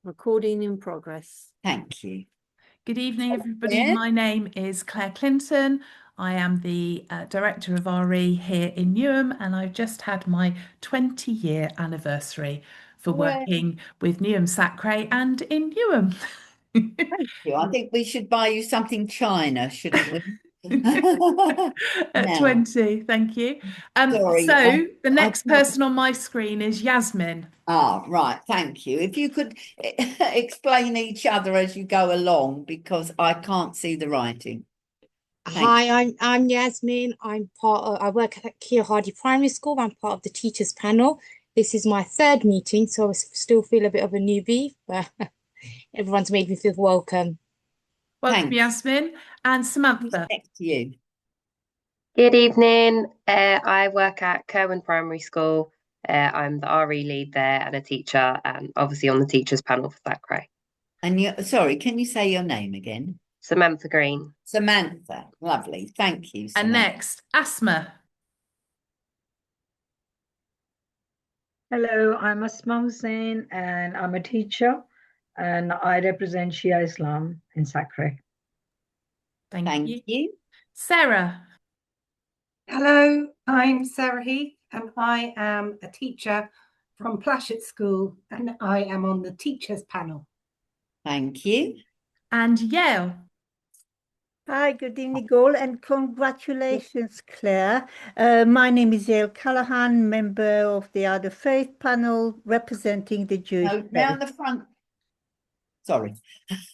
Recording in progress. Thank you. Good evening, everybody. Yeah. My name is Claire Clinton. I am the Director of RE here in Newham, and I've just had my 20-year anniversary for working with Newham SACRE and in Newham. Thank you. I think we should buy you something China, shouldn't we? At 20, thank you. Sorry, so the next person on my screen is Yasmin. Ah, right, thank you. If you could explain each other as you go along, because I can't see the writing. Hi, I'm Yasmin. I work at Keir Hardy Primary School. I'm part of the teachers panel. This is my third meeting, so I still feel a bit of a newbie, but everyone's made me feel welcome. Welcome, Yasmin. And Samantha. Next to you. Good evening. I work at Kerwin Primary School. I'm the RE lead there and a teacher, and obviously on the teachers panel for SACRE. And sorry, can you say your name again? Samantha Green. Samantha, lovely. Thank you. Samantha. And next, Asma. Hello, I'm Asma Hussain and I'm a teacher and I represent Shia Islam in SACRE. Thank you. Sarah. Hello, I'm Sarah Heath and I am a teacher from Plashet School and I am on the teachers panel. Thank you. And Yale. Hi, good evening all and congratulations, Claire. My name is Yale Callahan, member of the Other Faith panel representing the Jewish faith. Down the front. Sorry.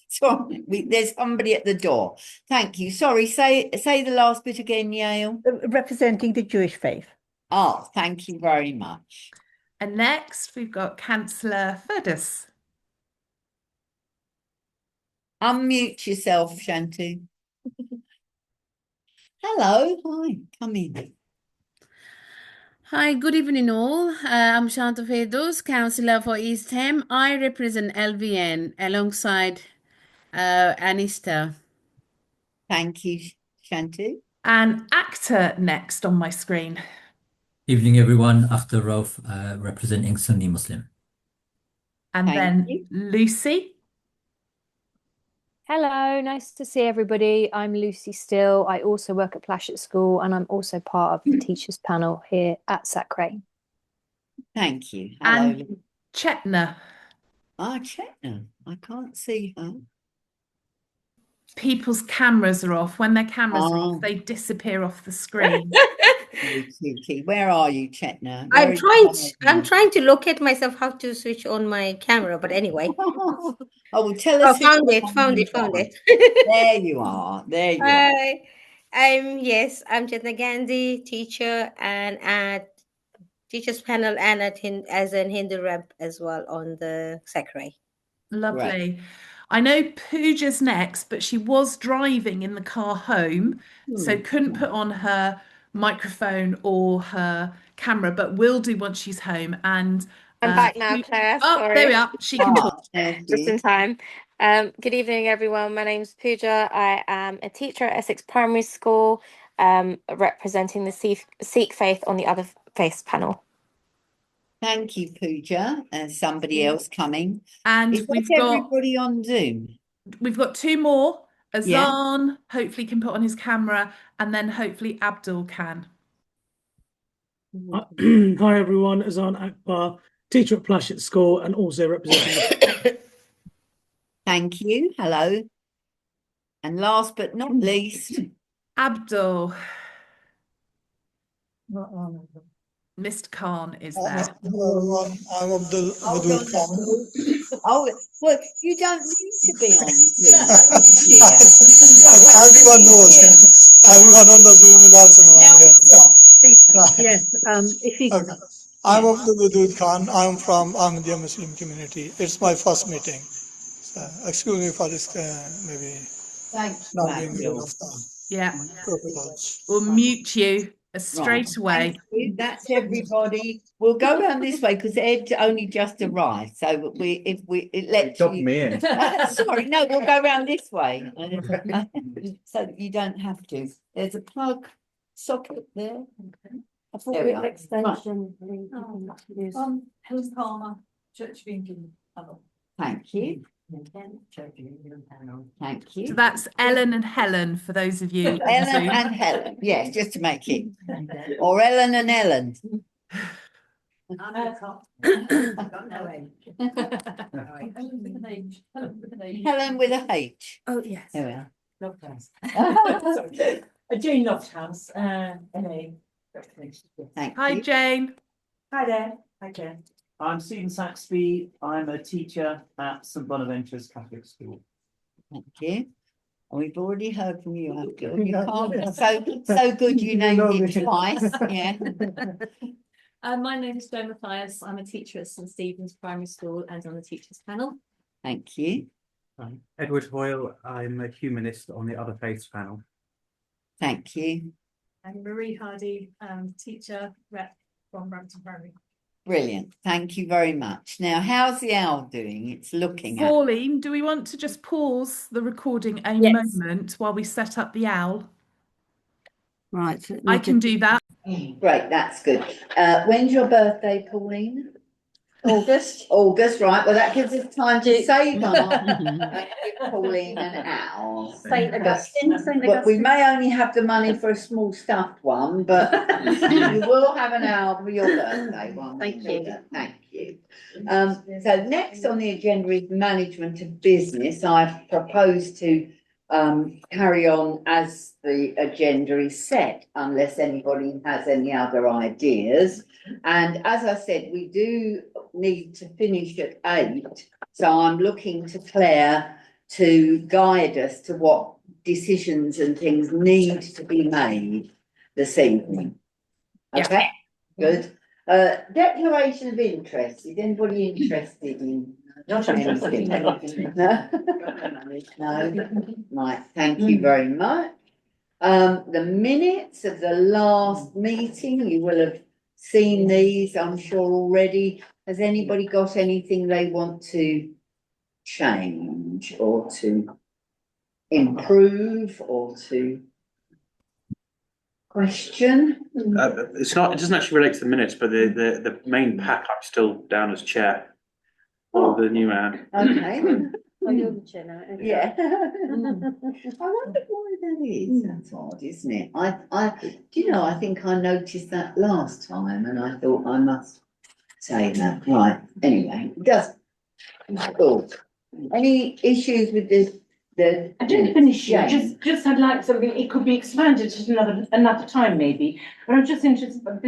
Sorry, there's somebody at the door. Thank you. Sorry, say the last bit again, Yale. Representing the Jewish faith. Oh, thank you very much. And next we've got Councillor Ferdus. Unmute yourself, Shantu. Hello, hi, come in. Hi, good evening all. I'm Shanta Ferdus, Councillor for East Ham. I represent LVN alongside Anista. Thank you, Shantu. And actor next on my screen. Evening, everyone. After Rauf, representing Sunni Muslim. And then Lucy. Hello, nice to see everybody. I'm Lucy Still. I also work at Plashet School and I'm also part of the teachers panel here at SACRE. Thank you. Hello. And Chetna. Ah, Chetna. I can't see her. People's cameras are off. When their cameras are off, they disappear off the screen. Where are you, Chetna? I'm trying to locate myself how to switch on my camera, but anyway. Oh, well, tell us. Found it. There you are. There you are. I'm Chetna Gandhi, teacher and at teachers panel and as an Hindu rep as well on the SACRE. Lovely. Right. I know Pooja's next, but she was driving in the car home, so couldn't put on her microphone or her camera, but will do once she's home. And I'm back now, Claire. Sorry. There we are. She can talk just in time. Good evening, everyone. My name's Pooja. I am a teacher at Essex Primary School, representing the Sikh faith on the Other Faiths panel. Thank you, Pooja. Somebody else coming. And we've got everybody on Zoom. We've got two more. Azan hopefully can put on his camera, and then hopefully Abdul can. Hi everyone, Azan Akbar, teacher at Plashet School and also representing. Thank you. Hello. And last but not least, Abdul. Mr. Khan is there. I'm Abdul Khan. Oh, well, you don't need to be on Zoom. Everyone knows. Everyone on the Zoom will also know I'm here. Yes, if you... Okay. I'm Abdul Khan. I'm from Ahmadiyya Muslim community. It's my first meeting. So, excuse me for this, maybe not being good enough time. Yeah. We'll mute you straight away. That's everybody. We'll go around this way because Ed only just arrived. So it lets you. Me in. Sorry, no, we'll go around this way. So you don't have to. There's a plug socket there. I thought it was an extension. Helen Palmer, Church of England panel. Thank you. Thank you. So that's Ellen and Helen for those of you. Ellen and Helen, yes, just to make it. Or Ellen and Ellen. Helen with a H. Oh, yes. There we are. Lofthouse. Jane Lofthouse. Thank Hi, you. Jane. Hi there. Hi, Jane. I'm Stephen Saxby. I'm a teacher at St Bonaventures Catholic School. Thank you. We've already heard from you, Abdul. You can't, so good you named it twice. Yeah. My name is Jo Mathias. I'm a teacher at St Stephen's Primary School and on the teachers panel. Thank you. I'm Edward Hoyle. I'm a humanist on the Other Faiths panel. Thank you. I'm Marie Hardy, teacher rep from Brampton Primary. Brilliant. Thank you very much. Now, how's the owl doing? It's looking at. Pauline, do we want to just pause the recording a Yes. moment while we set up the owl? Right. I can do that. Great, that's good. When's your birthday, Pauline? August. August, right. Well, that gives us time to save on and give Pauline an owl. St Augustine. But we may only have the money for a small stuffed one, but you will have an owl for your birthday one. Thank you. Thank you. So next on the agenda is management of business. I've proposed to carry on as the agenda is set, unless anybody has any other ideas. And as I said, we do need to finish at 8, so I'm looking to Claire to guide us to what decisions and things need to be made this evening. Okay, good. Declaration of interest. Is anybody interested in anything? No? No? Right, thank you very much. The minutes of the last meeting, you will have seen these, I'm sure, already. Has anybody got anything they want to change or to improve or to question? It's not. It doesn't actually relate to the minutes, but the main pack. I'm still down as chair of the new man. Okay. Oh, you're the chair now. Okay. Yeah. I wonder why that is. That's odd, isn't it? Do you know, I think I noticed that last time and I thought I must say that. Right. Anyway, cool. Any issues with this? I didn't finish it. Just I'd like something. It could be expanded to another time, maybe. But I'm just interested in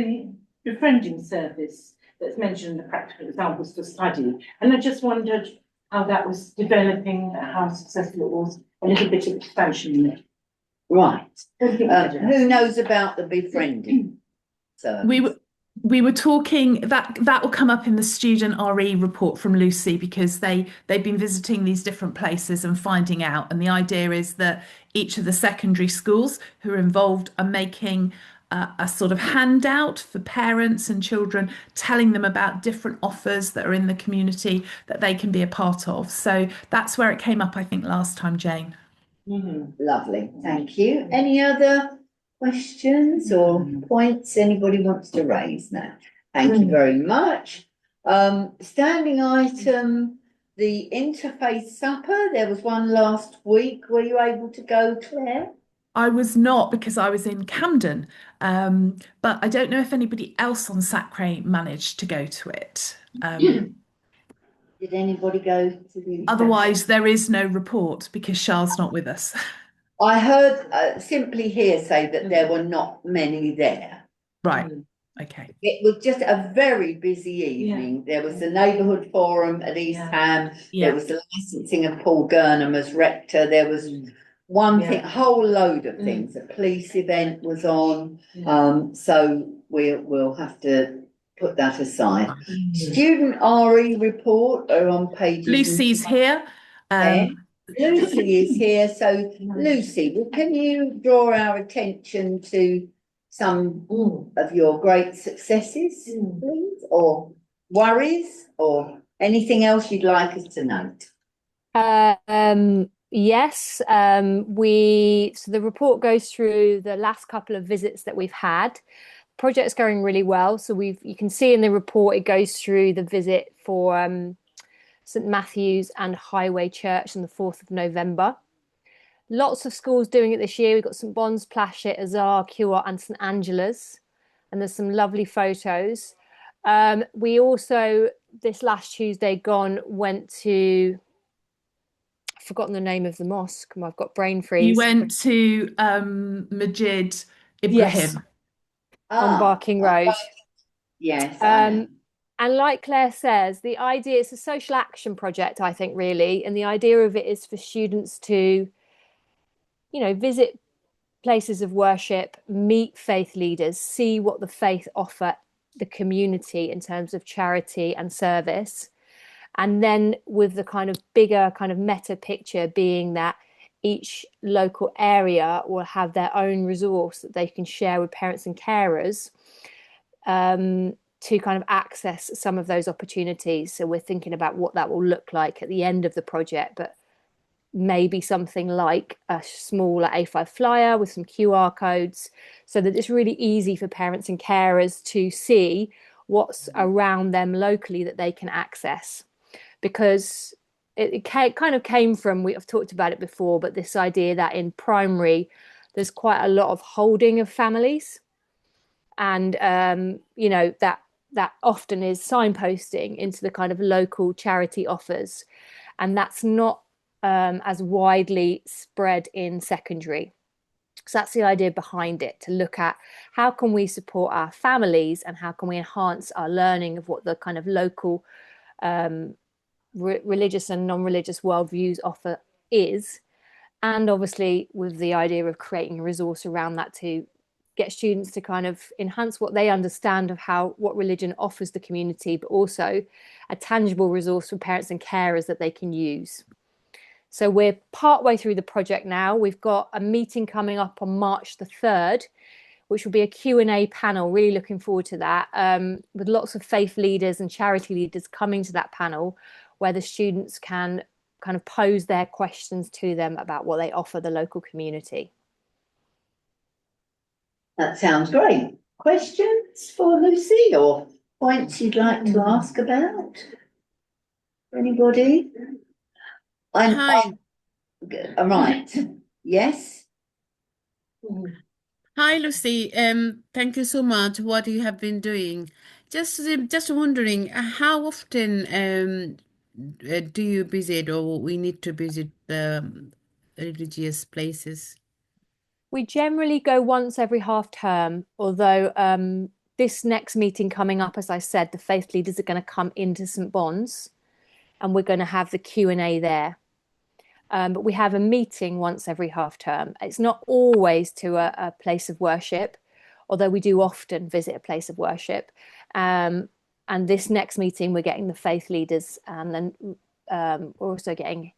the befriending service that's mentioned in the practical examples for study, and I just wondered how that was developing, how successful it was. A little bit of expansion in it. Right. Who knows about the befriending service? We were talking that will come up in the student RE report from Lucy, because they've been visiting these different places and finding out, and the idea is that each of the secondary schools who are involved are making a sort of handout for parents and children, telling them about different offers that are in the community that they can be a part of. So that's where it came up, I think, last time, Jane. Lovely, thank you. Any other questions or points anybody wants to raise now? Thank you very much. Standing item, the interfaith supper. There was one last week. Were you able to go, Claire? I was not, because I was in Camden, but I don't know if anybody else on SACRE managed to go to it. Did anybody go to the? Otherwise, there is no report because Charles not with us. I heard simply hearsay that there were not many there. Right. Okay. It was just a very busy evening. Yeah. There was the neighbourhood forum at East Ham. Yeah. There was the licensing of Paul Gurnham as rector. There was one thing, whole load of things. A police event was on. So we'll have to put that aside. Student RE report are on pages. Lucy's here. Lucy is here. So Lucy, can you draw our attention to some of your great successes, please, or worries, or anything else you'd like us to note? Yes, so the report goes through the last couple of visits that we've had. Project's going really well. So you can see in the report, it goes through the visit for St Matthew's and Highway Church on the 4th of November. Lots of schools doing it this year. We've got St Bons, Plashet, Azar, QR and St Angela's, and there's some lovely photos. We also, this last Tuesday gone, went to, I've forgotten the name of the mosque. I've got brain freeze. You went to Majid Ibrahim. Yes. On Barking Road. Yes. And like Claire says, the idea is a social action project, I think, really. And the idea of it is for students to, you know, visit places of worship, meet faith leaders, see what the faith offer the community in terms of charity and service. And then with the kind of bigger kind of meta picture being that each local area will have their own resource that they can share with parents and carers to kind of access some of those opportunities. So we're thinking about what that will look like at the end of the project, but maybe something like a smaller A5 flyer with some QR codes so that it's really easy for parents and carers to see what's around them locally that they can access. Because it kind of came from, we've talked about it before, but this idea that in primary, there's quite a lot of holding of families. And, you know, that often is signposting into the kind of local charity offers. And that's not as widely spread in secondary. So that's the idea behind it, to look at how can we support our families and how can we enhance our learning of what the kind of local religious and non-religious worldviews offer is. And obviously with the idea of creating a resource around that to get students to kind of enhance what they understand of what religion offers the community, but also a tangible resource for parents and carers that they can use. So we're partway through the project now. We've got a meeting coming up on March the 3rd, which will be a Q&A panel. Really looking forward to that, with lots of faith leaders and charity leaders coming to that panel, where the students can kind of pose their questions to them about what they offer the local community. That sounds great. Questions for Lucy or points you'd like to ask about? Anybody? Hi. All right. Yes. Hi, Lucy. Thank you so much what you have been doing. Just wondering, how often do you visit or we need to visit religious places? We generally go once every half term, although this next meeting coming up, as I said, the faith leaders are going to come into St Bons and we're going to have the Q&A there. But we have a meeting once every half term. It's not always to a place of worship, although we do often visit a place of worship. And this next meeting, we're getting the faith leaders, and then we're also getting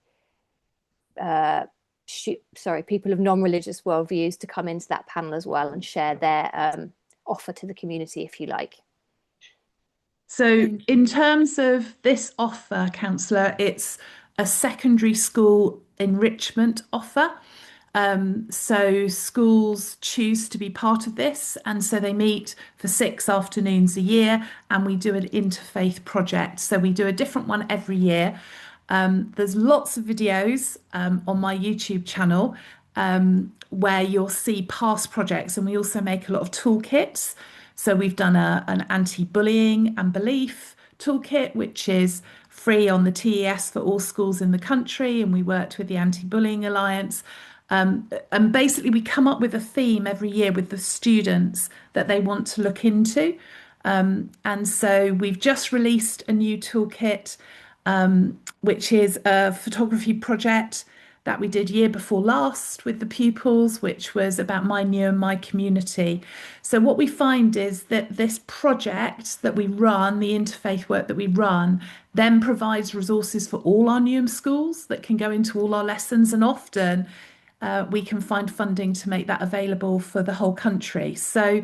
people of non-religious worldviews to come into that panel as well and share their offer to the community, if you like. So in terms of this offer, Councillor, it's a secondary school enrichment offer. So schools choose to be part of this, and so they meet for 6 afternoons a year, and we do an interfaith project. So we do a different one every year. There's lots of videos on my YouTube channel where you'll see past projects, and we also make a lot of toolkits. So we've done an anti-bullying and belief toolkit, which is free on the TES for all schools in the country, and we worked with the Anti-Bullying Alliance. And basically we come up with a theme every year with the students that they want to look into. And so we've just released a new toolkit, which is a photography project that we did year before last with the pupils, which was about my new and my community. So what we find is that this project that we run, the interfaith work that we run, then provides resources for all our Newham schools that can go into all our lessons, and often we can find funding to make that available for the whole country. So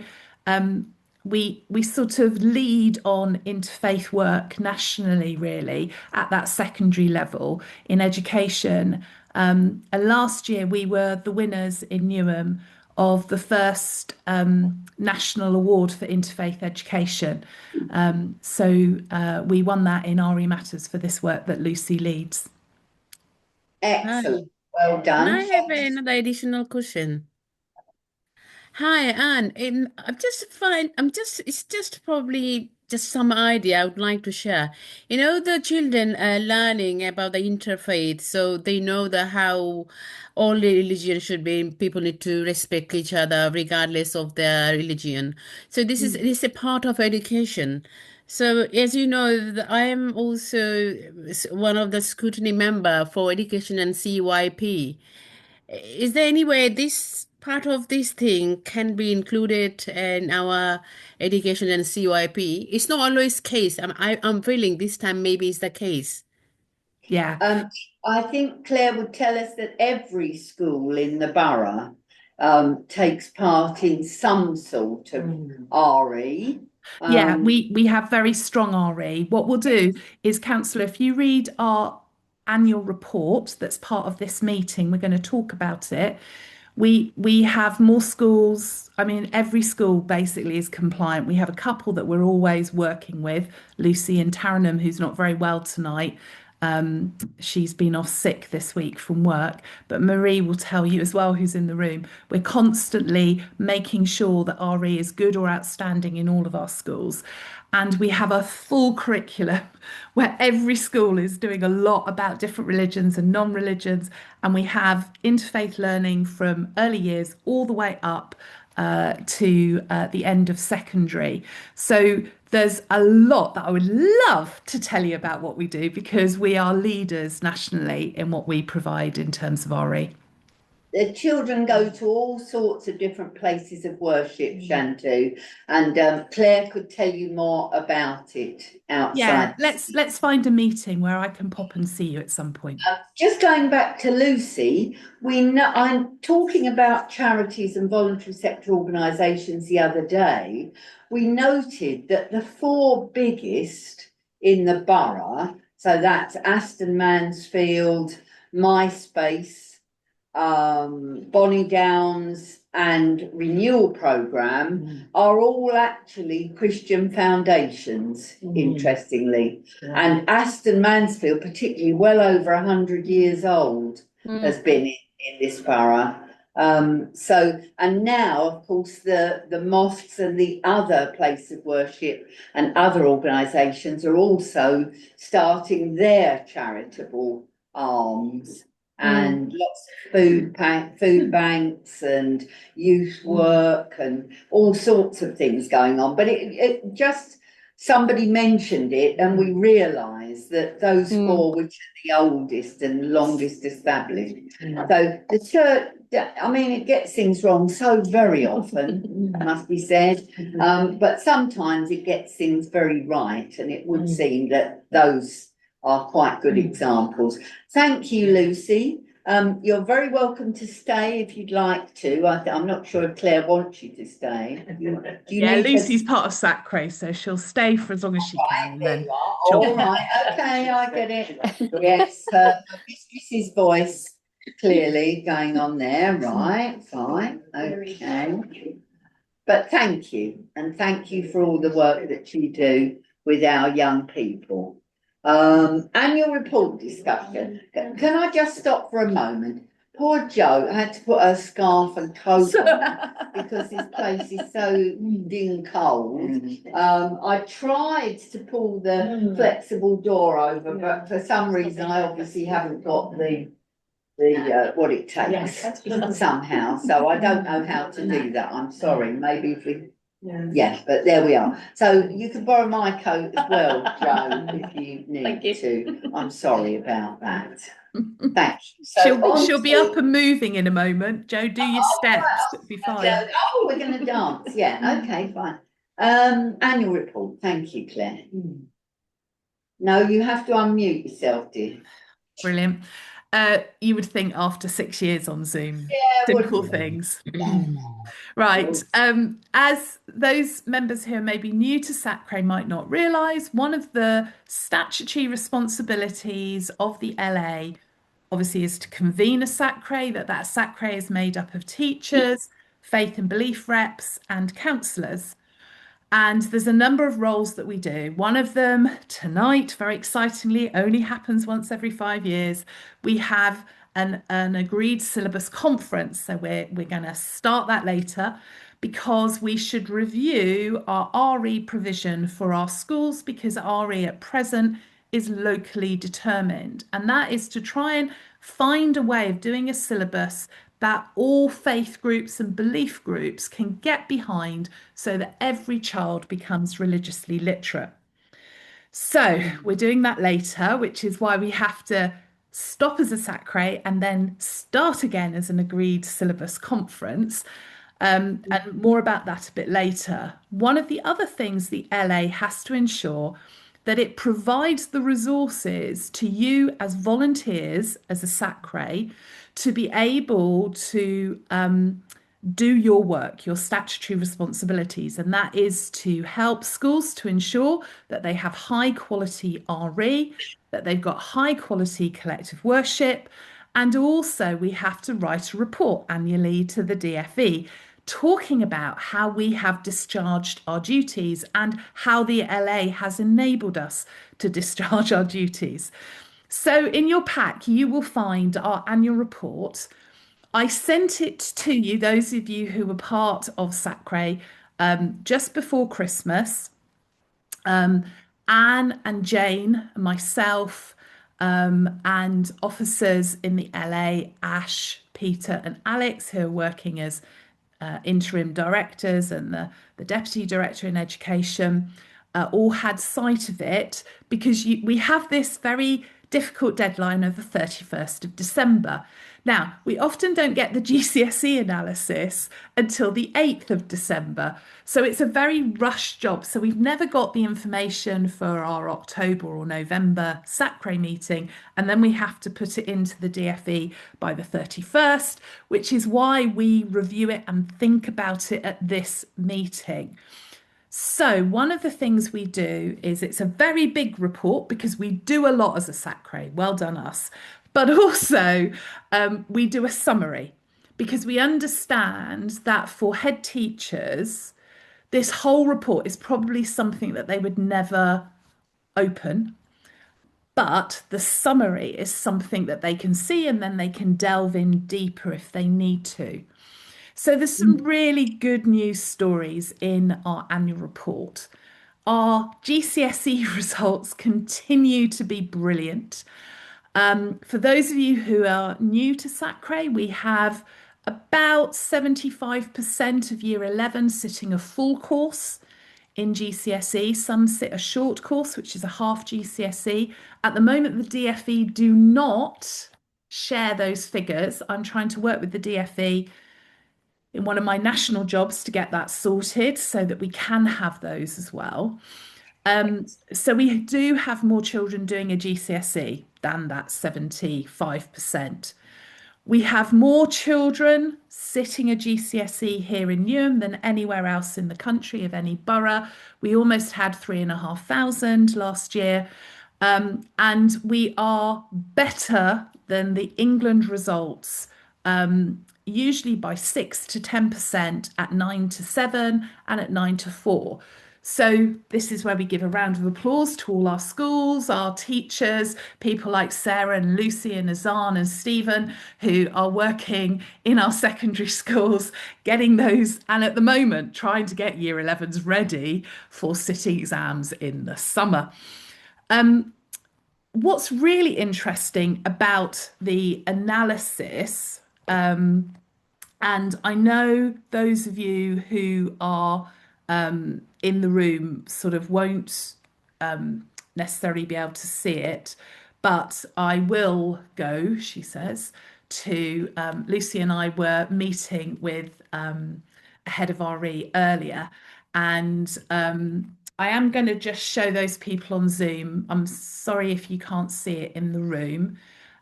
we sort of lead on interfaith work nationally, really, at that secondary level in education. And last year we were the winners in Newham of the first national award for interfaith education. So we won that in RE Matters for this work that Lucy leads. Excellent. Well done. Can I have another additional question? Hi, Anne. It's just probably just some idea I would like to share. You know, the children are learning about the interfaith, so they know how all religion should be. People need to respect each other regardless of their religion. So this is a part of education. So as you know, I am also one of the scrutiny member for education and CYP. Is there any way this part of this thing can be included in our education and CYP? It's not always case. I'm feeling this time maybe it's the case. Yeah. I think Claire would tell us that every school in the borough takes part in some sort of RE. Yeah, we have very strong RE. What we'll do is, Councillor, if you read our annual report that's part of this meeting, we're going to talk about it. We have more schools. I mean, every school basically is compliant. We have a couple that we're always working with, Lucy in Taranham, who's not very well tonight. She's been off sick this week from work, but Marie will tell you as well, who's in the room. We're constantly making sure that RE is good or outstanding in all of our schools. And we have a full curriculum where every school is doing a lot about different religions and non-religions. And we have interfaith learning from early years all the way up to the end of secondary. So there's a lot that I would love to tell you about what we do, because we are leaders nationally in what we provide in terms of RE. The children go to all sorts of different places of worship, Shantu, and Claire could tell you more about it outside. Yeah, let's find a meeting where I can pop and see you at some point. Just going back to Lucy, I'm talking about charities and voluntary sector organisations the other day. We noted that the four biggest in the borough, so that's Aston Mansfield, MySpace, Bonnie Downs and Renewal Programme are all actually Christian foundations, interestingly. And Aston Mansfield, particularly well over 100 years old, has been in this borough. And now, of course, the mosques and the other place of worship and other organisations are also starting their charitable arms. And lots of food banks and youth work and all sorts of things going on. But it just, somebody mentioned it and we realised that those four, which are the oldest and longest established. So the church, I mean, it gets things wrong so very often, must be said. But sometimes it gets things very right, and it would seem that those are quite good examples. Thank you, Lucy. You're very welcome to stay if you'd like to. I'm not sure if Claire wants you to stay. Lucy's part of SACRE, so she'll stay for as long as she can. Then all right, okay, I get it. Yes, Mrs. voice clearly going on there. Right, fine, okay. But thank you, and thank you for all the work that you do with our young people. Annual report discussion. Can I just stop for a moment? Poor Jo had to put her scarf and coat on because this place is so ding cold. I tried to pull the flexible door over, but for some reason I obviously haven't got the what it takes somehow. So I don't know how to do that. I'm sorry. Maybe if we. Yeah, but there we are. So you can borrow my coat as well, Jo, if you need to. I'm sorry about that. Thanks. So she'll be up and moving in a moment. Jo, do your steps. It'll be fine. Oh, we're going to dance. Yeah, okay, fine. Annual report. Thank you, Claire. No, you have to unmute yourself, dear. Brilliant. You would think after 6 years on Zoom, simple things. Right. As those members who are maybe new to SACRE might not realise, one of the statutory responsibilities of the LA obviously is to convene a SACRE, that SACRE is made up of teachers, faith and belief reps, and counsellors. And there's a number of roles that we do. One of them tonight, very excitingly, only happens once every 5 years. We have an agreed syllabus conference. So we're going to start that later because we should review our RE provision for our schools, because RE at present is locally determined. And that is to try and find a way of doing a syllabus that all faith groups and belief groups can get behind so that every child becomes religiously literate. So we're doing that later, which is why we have to stop as a SACRE and then start again as an agreed syllabus conference. And more about that a bit later. One of the other things the LA has to ensure that it provides the resources to you as volunteers, as a SACRE, to be able to do your work, your statutory responsibilities, and that is to help schools to ensure that they have high quality RE, that they've got high quality collective worship, and also we have to write a report annually to the DFE talking about how we have discharged our duties and how the LA has enabled us to discharge our duties. So in your pack, you will find our annual report. I sent it to you, those of you who were part of SACRE, just before Christmas. Anne and Jane, myself, and officers in the LA, Ash, Peter and Alex, who are working as interim directors, and the deputy director in education, all had sight of it, because we have this very difficult deadline of the 31st of December. Now, we often don't get the GCSE analysis until the 8th of December. So it's a very rushed job. So we've never got the information for our October or November SACRE meeting. And then we have to put it into the DFE by the 31st, which is why we review it and think about it at this meeting. So one of the things we do is, it's a very big report because we do a lot as a SACRE, well done us, but also we do a summary, because we understand that for head teachers, this whole report is probably something that they would never open, but the summary is something that they can see and then they can delve in deeper if they need to. So there's some really good news stories in our annual report. Our GCSE results continue to be brilliant. For those of you who are new to SACRE, we have about 75% of year 11 sitting a full course in GCSE. Some sit a short course, which is a half GCSE. At the moment, the DFE do not share those figures. I'm trying to work with the DFE in one of my national jobs to get that sorted so that we can have those as well. So we do have more children doing a GCSE than that 75%. We have more children sitting a GCSE here in Newham than anywhere else in the country, of any borough. We almost had 3,500 last year. And we are better than the England results, usually by 6 to 10% at 9 to 7 and at 9 to 4. So this is where we give a round of applause to all our schools, our teachers, people like Sarah and Lucy and Azan and Stephen, who are working in our secondary schools, getting those, and at the moment trying to get year 11s ready for sitting exams in the summer. What's really interesting about the analysis, and I know those of you who are in the room sort of won't necessarily be able to see it, but I will go, she says, to Lucy and I were meeting with a head of RE earlier, and I am going to just show those people on Zoom. I'm sorry if you can't see it in the room,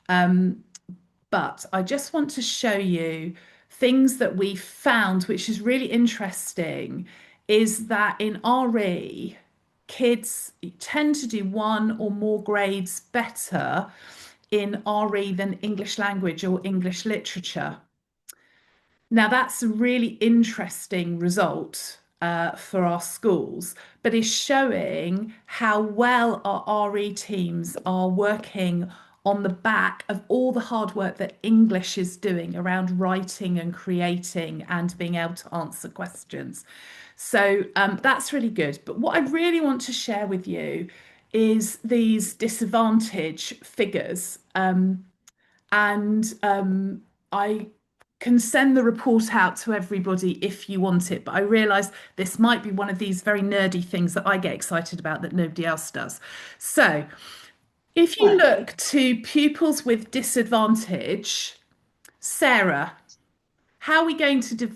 but I just want to show you things that we found, which is really interesting, is that in RE, kids tend to do one or more grades better in RE than English language or English literature. Now, that's a really interesting result for our schools, but is showing how well our RE teams are working on the back of all the hard work that English is doing around writing and creating and being able to answer questions. So that's really good. But what I really want to share with you is these disadvantage figures. I can send the report out to everybody if you want it, but I realise this might be one of these very nerdy things that I get excited about that nobody else does. So if you look to pupils with disadvantage, Sarah, how are we going to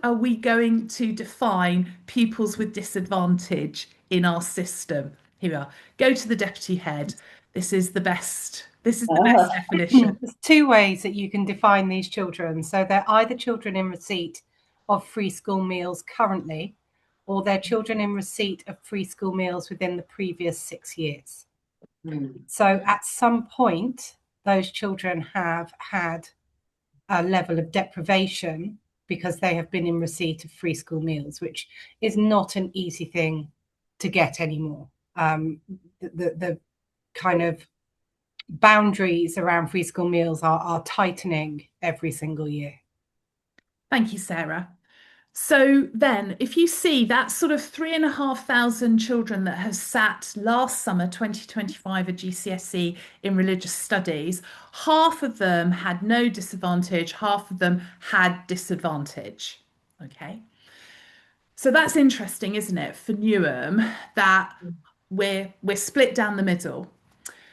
are we going to define pupils with disadvantage in our system? Here we are. Go to the deputy head. This is the best. This is the best definition. There's two ways that you can define these children. So they're either children in receipt of free school meals currently, or they're children in receipt of free school meals within the previous 6 years. So at some point, those children have had a level of deprivation because they have been in receipt of free school meals, which is not an easy thing to get anymore. The kind of boundaries around free school meals are tightening every single year. Thank you, Sarah. So then, if you see that sort of 3,500 children that have sat last summer, 2025, at GCSE in religious studies, half of them had no disadvantage, half of them had disadvantage. Okay. So that's interesting, isn't it, for Newham, that we're split down the middle.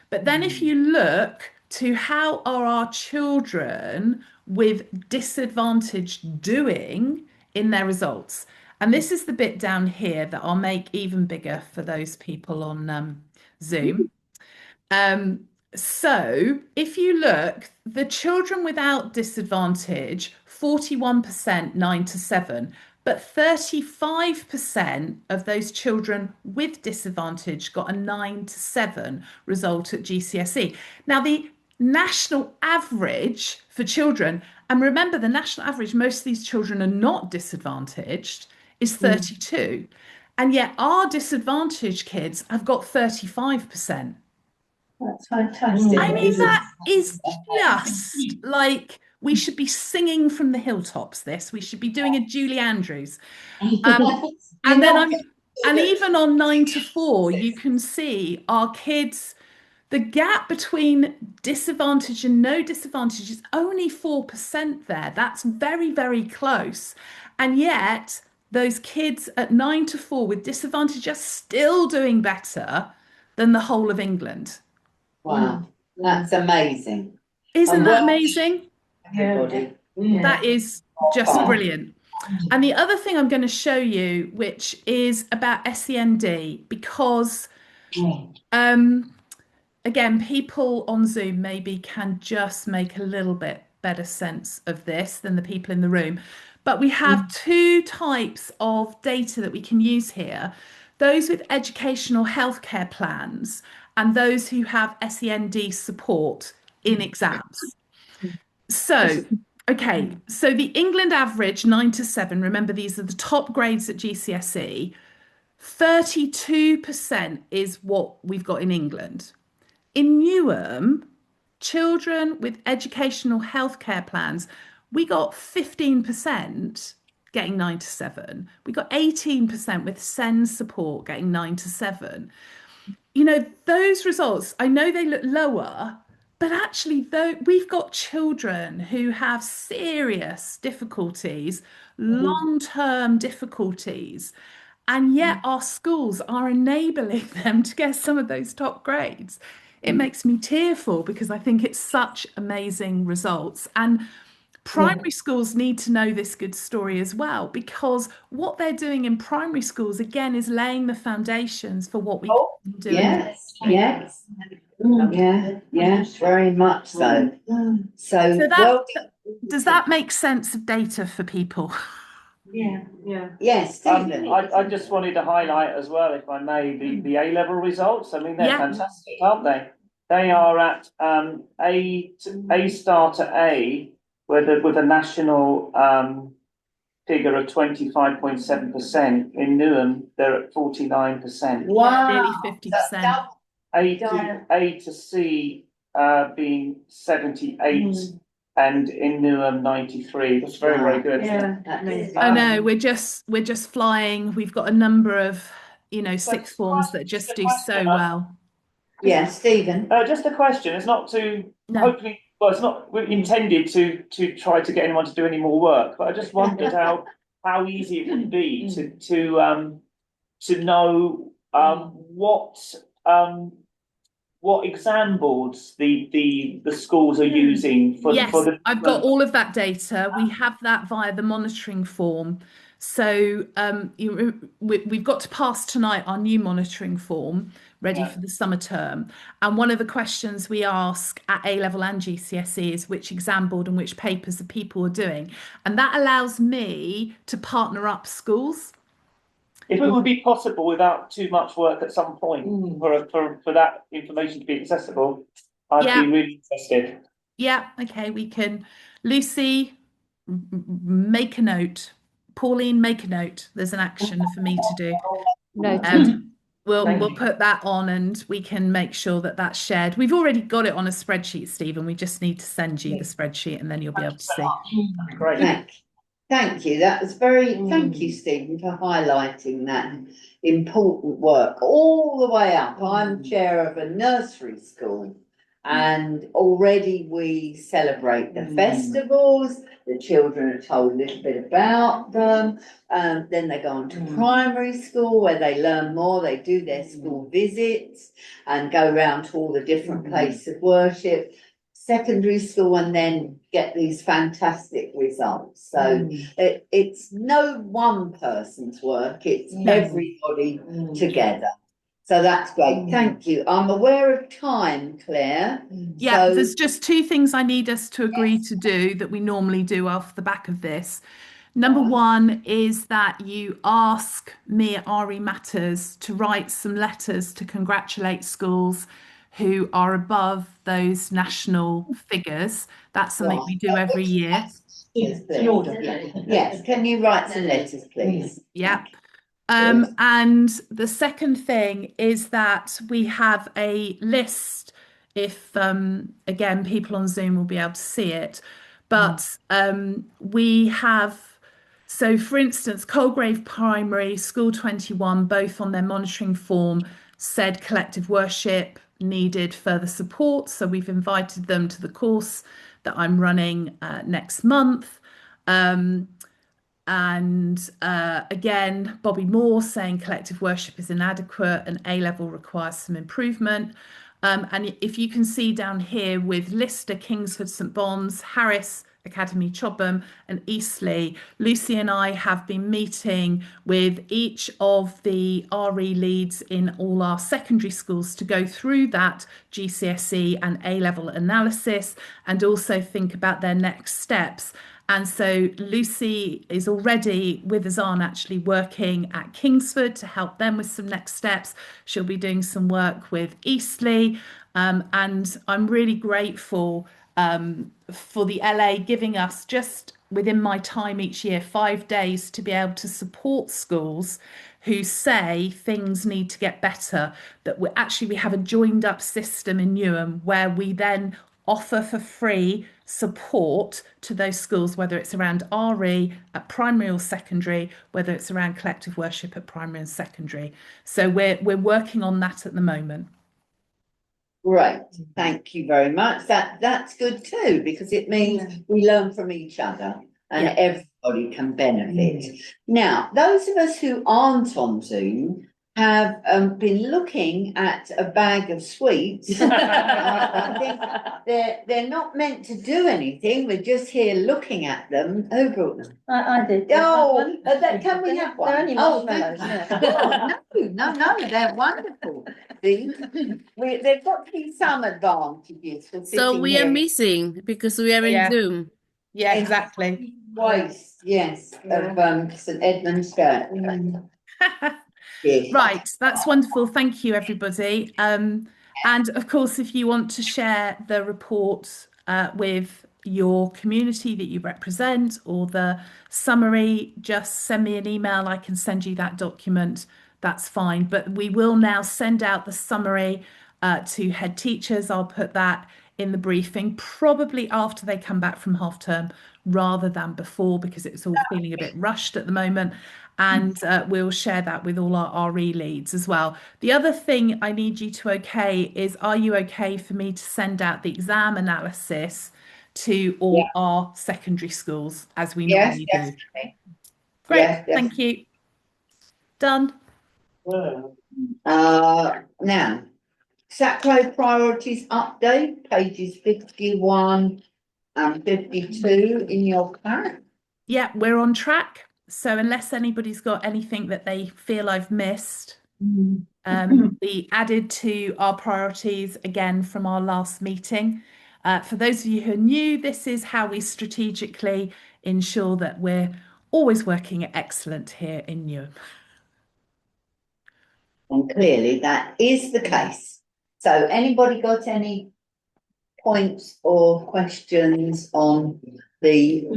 But then if you look to how are our children with disadvantage doing in their results, and this is the bit down here that I'll make even bigger for those people on Zoom. So if you look, the children without disadvantage, 41%, 9 to 7, but 35% of those children with disadvantage got a 9 to 7 result at GCSE. Now, the national average for children, and remember the national average, most of these children are not disadvantaged, is 32. And yet our disadvantaged kids have got 35%. That's fantastic. I mean, that is just like we should be singing from the hilltops. We should be doing a Julie Andrews. And even on 9 to 4, you can see our kids. The gap between disadvantage and no disadvantage is only 4% there. That's very, very close. And yet, those kids at 9 to 4 with disadvantage are still doing better than the whole of England. Wow, that's amazing. Isn't that amazing? Everybody. That is just brilliant. And the other thing I'm going to show you, which is about SEND, because again, people on Zoom maybe can just make a little bit better sense of this than the people in the room. But we have two types of data that we can use here. Those with educational healthcare plans and those who have SEND support in exams. So, okay, so the England average, 9 to 7, remember these are the top grades at GCSE, 32% is what we've got in England. In Newham, children with educational healthcare plans, we got 15% getting 9 to 7. We got 18% with SEND support getting 9 to 7. You know, those results, I know they look lower, but actually, though, we've got children who have serious difficulties, long-term difficulties, and yet our schools are enabling them to get some of those top grades. It makes me tearful because I think it's such amazing results. And primary schools need to know this good story as well, because what they're doing in primary schools, again, is laying the foundations for what we can do. Yes, very much so. Does that make sense of data for people? Yes, I just wanted to highlight as well, if I may, the A-level results. I mean, they're fantastic, aren't they? They are at A star to A with a national figure of 25.7%. In Newham, they're at 49%. Wow. Nearly 50%. A to C being 78, and in Newham 93. That's very, very good. Yeah. I know, we're just flying. We've got a number of, sixth forms that just do so well. Yeah, Stephen. Just a question. It's not to hopefully. Well, it's not intended to try to get anyone to do any more work. But I just wondered how easy it would be to know what exam boards the schools are using for Yes, the. I've got all of that data. We have that via the monitoring form. So we've got to pass tonight our new monitoring form ready for the summer term. And one of the questions we ask at A level and GCSE is which exam board and which papers the people are doing. And that allows me to partner up schools. If it would be possible without too much work at some point for that information to be accessible, I'd be really interested. Yeah, okay, we can. Lucy, make a note. Pauline, make a note. There's an action for me to do. We'll put that on and we can make sure that that's shared. We've already got it on a spreadsheet, Stephen. We just need to send you the spreadsheet and then you'll be able to see. Great. Thank you. That was thank you, Stephen, for highlighting that important work all the way up. I'm chair of a nursery school, and already we celebrate the festivals. The children are told a little bit about them. Then they go on to primary school where they learn more. They do their school visits and go around to all the different places of worship. Secondary school, and then get these fantastic results. So it's no one person's work, it's everybody together. So that's great. Thank you. I'm aware of time, Claire. Yeah, so there's just two things I need us to agree to do that we normally do off the back of this. Number one is that you ask me at RE Matters to write some letters to congratulate schools who are above those national figures. That's something we do every year. Yes, can you write some letters, please? Yeah. And the second thing is that we have a list, if again, people on Zoom will be able to see it, but we have, so for instance, Colgrave Primary, School 21, both on their monitoring form said collective worship needed further support. So we've invited them to the course that I'm running next month. Again, Bobby Moore saying collective worship is inadequate and A level requires some improvement. And if you can see down here with Lister, Kingsford, St Bon's, Harris, Academy Chobham and Eastleigh, Lucy and I have been meeting with each of the RE leads in all our secondary schools to go through that GCSE and A-level analysis and also think about their next steps. And so Lucy is already with Azan actually working at Kingsford to help them with some next steps. She'll be doing some work with Eastleigh. And I'm really grateful for the LA giving us, just within my time each year, 5 days to be able to support schools who say things need to get better, that we have a joined up system in Newham where we then offer for free support to those schools, whether it's around RE at primary or secondary, whether it's around collective worship at primary and secondary. So we're working on that at the moment. Great, thank you very much. That's good too, because it means we learn from each other and everybody can benefit. Now, those of us who aren't on Zoom have been looking at a bag of sweets. I think they're not meant to do anything. We're just here looking at them. Who brought them? I did. Oh, can we have one? They're only marshmallows. No, they're wonderful. They've got to be some advantages for So we are missing because we are in Zoom. Yeah, exactly. Waste, yes, of St Edmund's Skirt. Right, that's wonderful. Thank you, everybody. And of course, if you want to share the report with your community that you represent or the summary, just send me an email. I can send you that document. That's fine. But we will now send out the summary to head teachers. I'll put that in the briefing, probably after they come back from half term rather than before, because it's all feeling a bit rushed at the moment. And we'll share that with all our RE leads as well. The other thing I need you to okay is, are you okay for me to send out the exam analysis to all our secondary schools as we normally do? Definitely. Great, Yes, thank you. Done. Now, SACRE priorities update, pages 51 and 52 in your pack. Yeah, we're on track. So unless anybody's got anything that they feel I've missed, we added to our priorities again from our last meeting. For those of you who are new, this is how we strategically ensure that we're always working at excellent here in Newham. And clearly that is the case. So anybody got any points or questions on the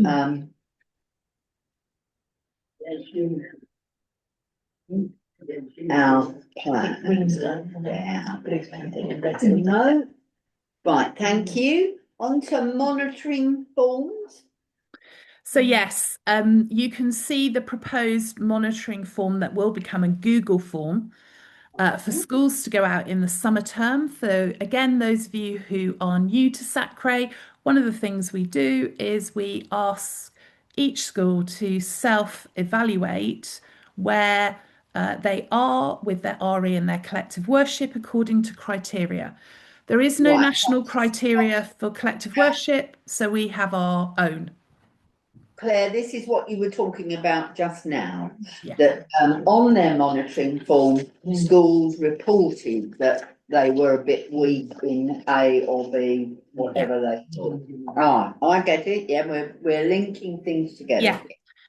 our plan? No. Right, thank you. On to monitoring forms. So yes, you can see the proposed monitoring form that will become a Google form for schools to go out in the summer term. So again, those of you who are new to SACRE, one of the things we do is we ask each school to self-evaluate where they are with their RE and their collective worship according to criteria. There is no national criteria for collective worship, so we have our own. Claire, this is what you were talking about just now, that on their monitoring form, schools reported that they were a bit weak in A or B, whatever they thought. Ah, I get it. Yeah, we're linking things together. Yeah.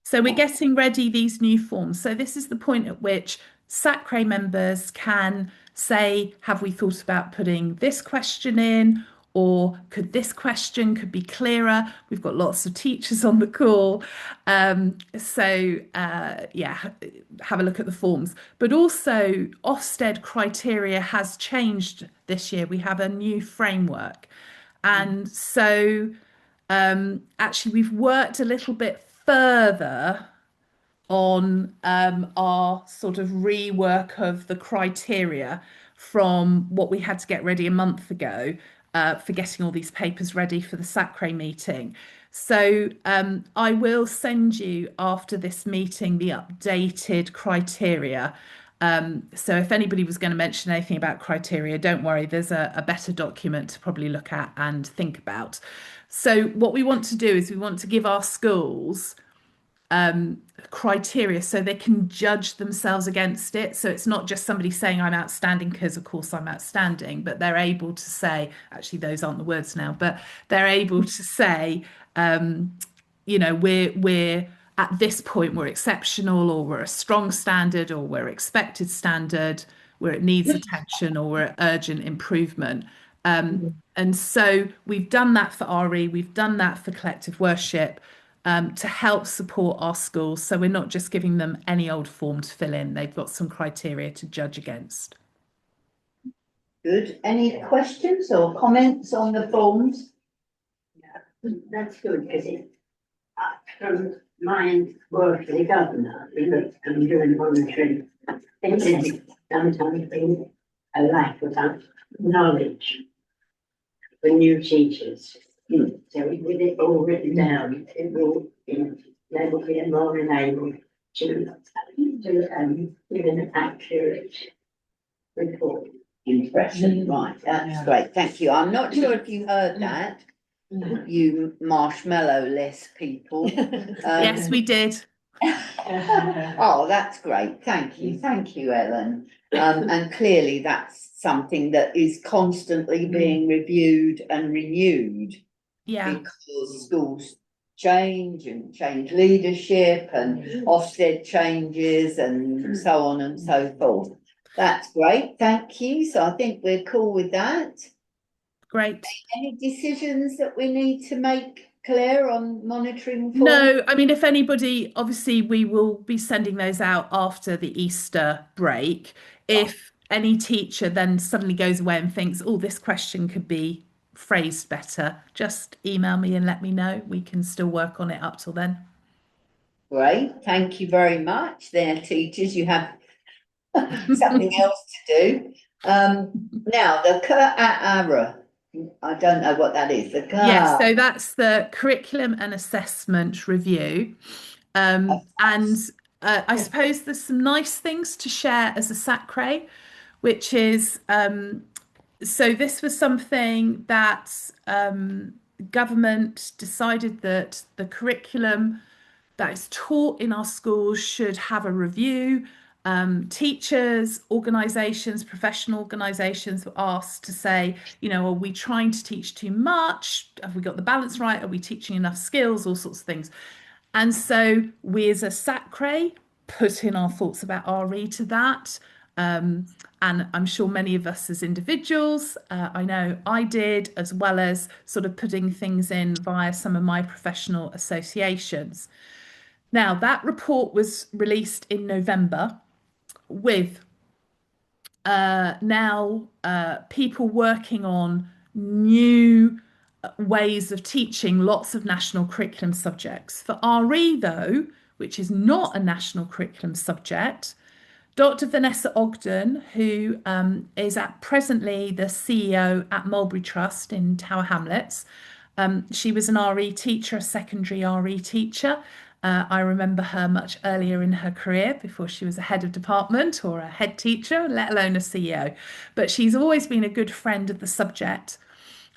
So we're getting ready these new forms. So this is the point at which SACRE members can say, have we thought about putting this question in? Or could this question could be clearer? We've got lots of teachers on the call. Yeah, have a look at the forms. But also Ofsted criteria has changed this year. We have a new framework. And so actually we've worked a little bit further on our sort of rework of the criteria from what we had to get ready a month ago for getting all these papers ready for the SACRE meeting. So I will send you after this meeting the updated criteria. So if anybody was going to mention anything about criteria, don't worry, there's a better document to probably look at and think about. So what we want to do is we want to give our schools criteria so they can judge themselves against it. So it's not just somebody saying I'm outstanding because of course I'm outstanding, but they're able to say, actually those aren't the words now, but they're able to say, you know, we're at this point we're exceptional, or we're a strong standard, or we're expected standard, where it needs attention, or we're urgent improvement. And so we've done that for RE, we've done that for collective worship, to help support our schools. So we're not just giving them any old form to fill in. They've got some criteria to judge against. Good. Any questions or comments on the forms? That's good, because from my work for the governor, I'm doing monitoring. There's sometimes been a lack of knowledge for new teachers. So with it all written down, it will they will be more enabled to give an accurate report. Impression, right, that's great, thank you. I'm not sure if you heard that, you marshmallow-less people. Yes, we did. Oh, that's great, thank you, Ellen. And clearly that's something that is constantly being reviewed and renewed. Yeah. Because schools change and change leadership and Ofsted changes and so on and so forth. That's great, thank you. So I think we're cool with that. Great. Any decisions that we need to make, Claire, on monitoring for? No, I mean, if anybody, obviously, we will be sending those out after the Easter break. If any teacher then suddenly goes away and thinks, oh, this question could be phrased better, just email me and let me know. We can still work on it up till then. Great, thank you very much. There, teachers, you have something else to do. Now, the CARA, I don't know what that is. The CARA. Yes, so that's the Curriculum and Assessment Review. And I suppose there's some nice things to share as a SACRE, which is, so this was something that government decided that the curriculum that is taught in our schools should have a review. Teachers, organisations, professional organisations were asked to say, you know, are we trying to teach too much? Have we got the balance right? Are we teaching enough skills? All sorts of things. And so we as a SACRE put in our thoughts about RE to that. And I'm sure many of us as individuals, I know I did, as well as sort of putting things in via some of my professional associations. Now, that report was released in November with people working on new ways of teaching lots of national curriculum subjects. For RE, though, which is not a national curriculum subject, Dr. Vanessa Ogden, who is presently the CEO at Mulberry Trust in Tower Hamlets, she was an RE teacher, a secondary RE teacher. I remember her much earlier in her career before she was a head of department or a head teacher, let alone a CEO. But she's always been a good friend of the subject.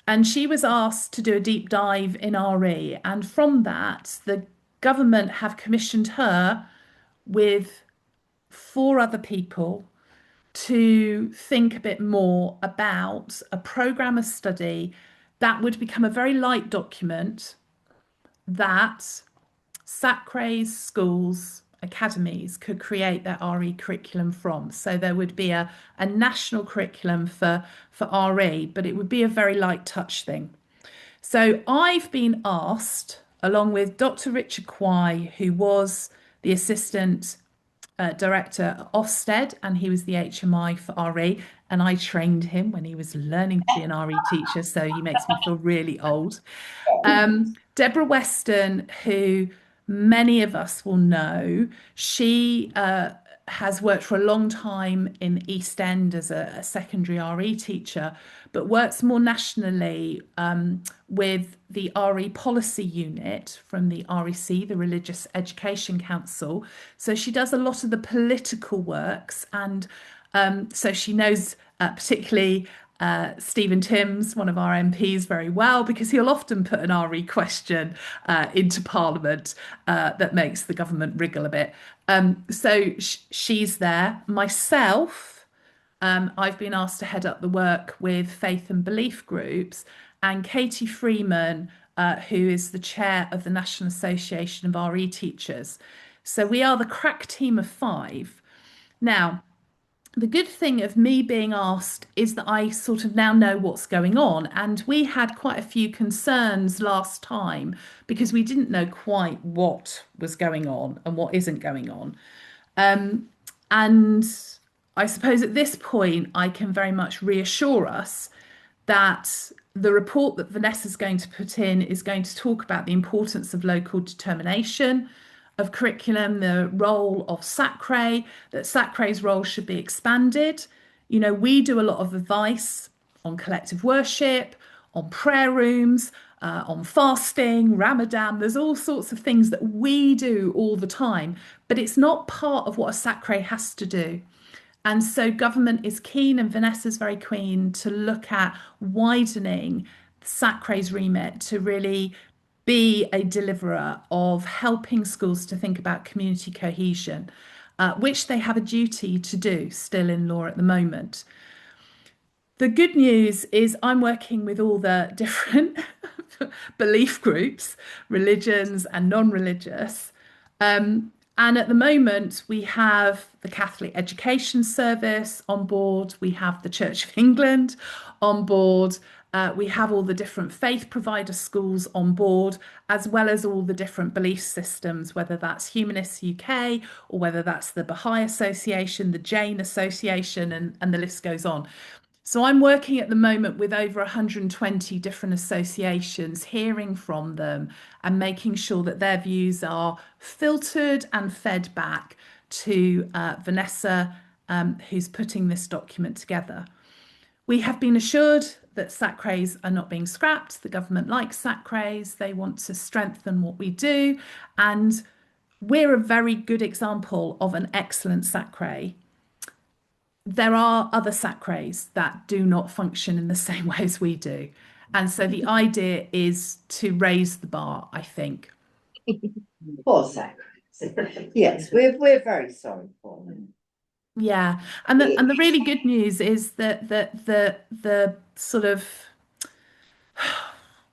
And she was asked to do a deep dive in RE. And from that, the government have commissioned her with 4 other people to think a bit more about a programme of study that would become a very light document that SACRE's schools, academies could create their RE curriculum from. So there would be a national curriculum for RE, but it would be a very light touch thing. So I've been asked, along with Dr. Richard Quay, who was the assistant director at Ofsted, and he was the HMI for RE, and I trained him when he was learning to be an RE teacher, so he makes me feel really old. Deborah Weston, who many of us will know, she has worked for a long time in East End as a secondary RE teacher, but works more nationally with the RE policy unit from the REC, the Religious Education Council. So she does a lot of the political works, and so she knows particularly Stephen Timms, one of our MPs, very well, because he'll often put an RE question into Parliament that makes the government wriggle a bit. So she's there. Myself, I've been asked to head up the work with faith and belief groups, and Katie Freeman, who is the chair of the National Association of RE Teachers. So we are the crack team of 5. Now, the good thing of me being asked is that I sort of now know what's going on. And we had quite a few concerns last time because we didn't know quite what was going on and what isn't going on. And I suppose at this point, I can very much reassure us that the report that Vanessa's going to put in is going to talk about the importance of local determination of curriculum, the role of SACRE, that SACRE's role should be expanded. You know, we do a lot of advice on collective worship, on prayer rooms, on fasting, Ramadan. There's all sorts of things that we do all the time, but it's not part of what a SACRE has to do. And so government is keen, and Vanessa's very keen, to look at widening SACRE's remit to really be a deliverer of helping schools to think about community cohesion, which they have a duty to do still in law at the moment. The good news is I'm working with all the different belief groups, religions and non-religious. And at the moment, we have the Catholic Education Service on board. We have the Church of England on board. We have all the different faith provider schools on board, as well as all the different belief systems, whether that's Humanists UK or whether that's the Baha'i Association, the Jain Association, and the list goes on. So I'm working at the moment with over 120 different associations, hearing from them and making sure that their views are filtered and fed back to Vanessa, who's putting this document together. We have been assured that SACREs are not being scrapped. The government likes SACREs. They want to strengthen what we do. And we're a very good example of an excellent SACRE. There are other SACREs that do not function in the same way as we do. And so the idea is to raise the bar, I think. Poor SACREs. Yes, we're very sorry for them. Yeah, and the really good news is that the sort of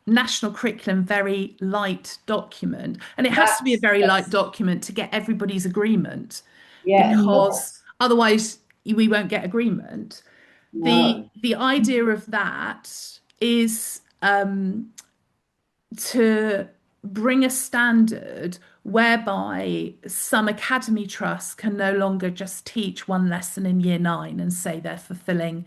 national curriculum very light document, and it has to be a very light document to get everybody's agreement, because otherwise we won't get agreement. No. The idea of that is to bring a standard whereby some academy trusts can no longer just teach one lesson in year 9 and say they're fulfilling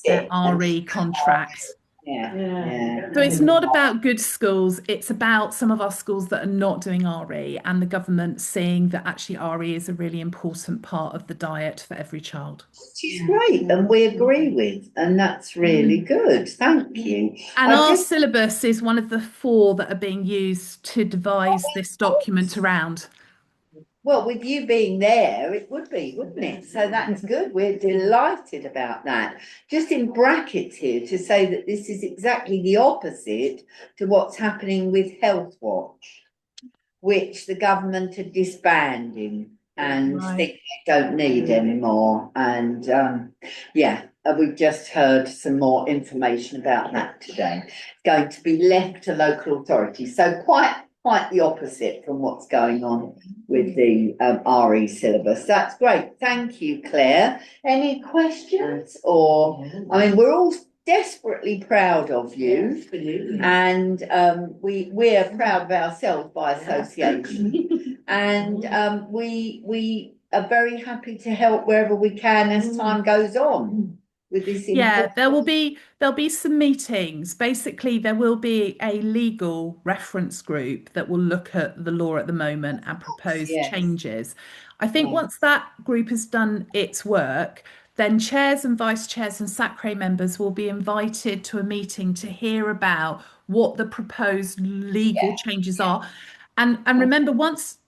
their RE contract. So it's not about good schools, it's about some of our schools that are not doing RE, and the government seeing that actually RE is a really important part of the diet for every child. Which is great, and we agree with, and that's really good. Thank you. And our syllabus is one of the 4 that are being used to devise this document around. Well, with you being there, it would be, wouldn't it? So that's good. We're delighted about that. Just in brackets here to say that this is exactly the opposite to what's happening with Health Watch, which the government are disbanding and think they don't need anymore. And we've just heard some more information about that today. It's going to be left to local authorities. So quite the opposite from what's going on with the RE syllabus. That's great. Thank you, Claire. Any questions? We're all desperately proud of you, and we are proud of ourselves by association, and we are very happy to help wherever we can as time goes on with this. There'll be some meetings. Basically, there will be a legal reference group that will look at the law at the moment and propose changes. I think once that group has done its work, then chairs and vice chairs and SACRE members will be invited to a meeting to hear about what the proposed legal changes are. And remember, once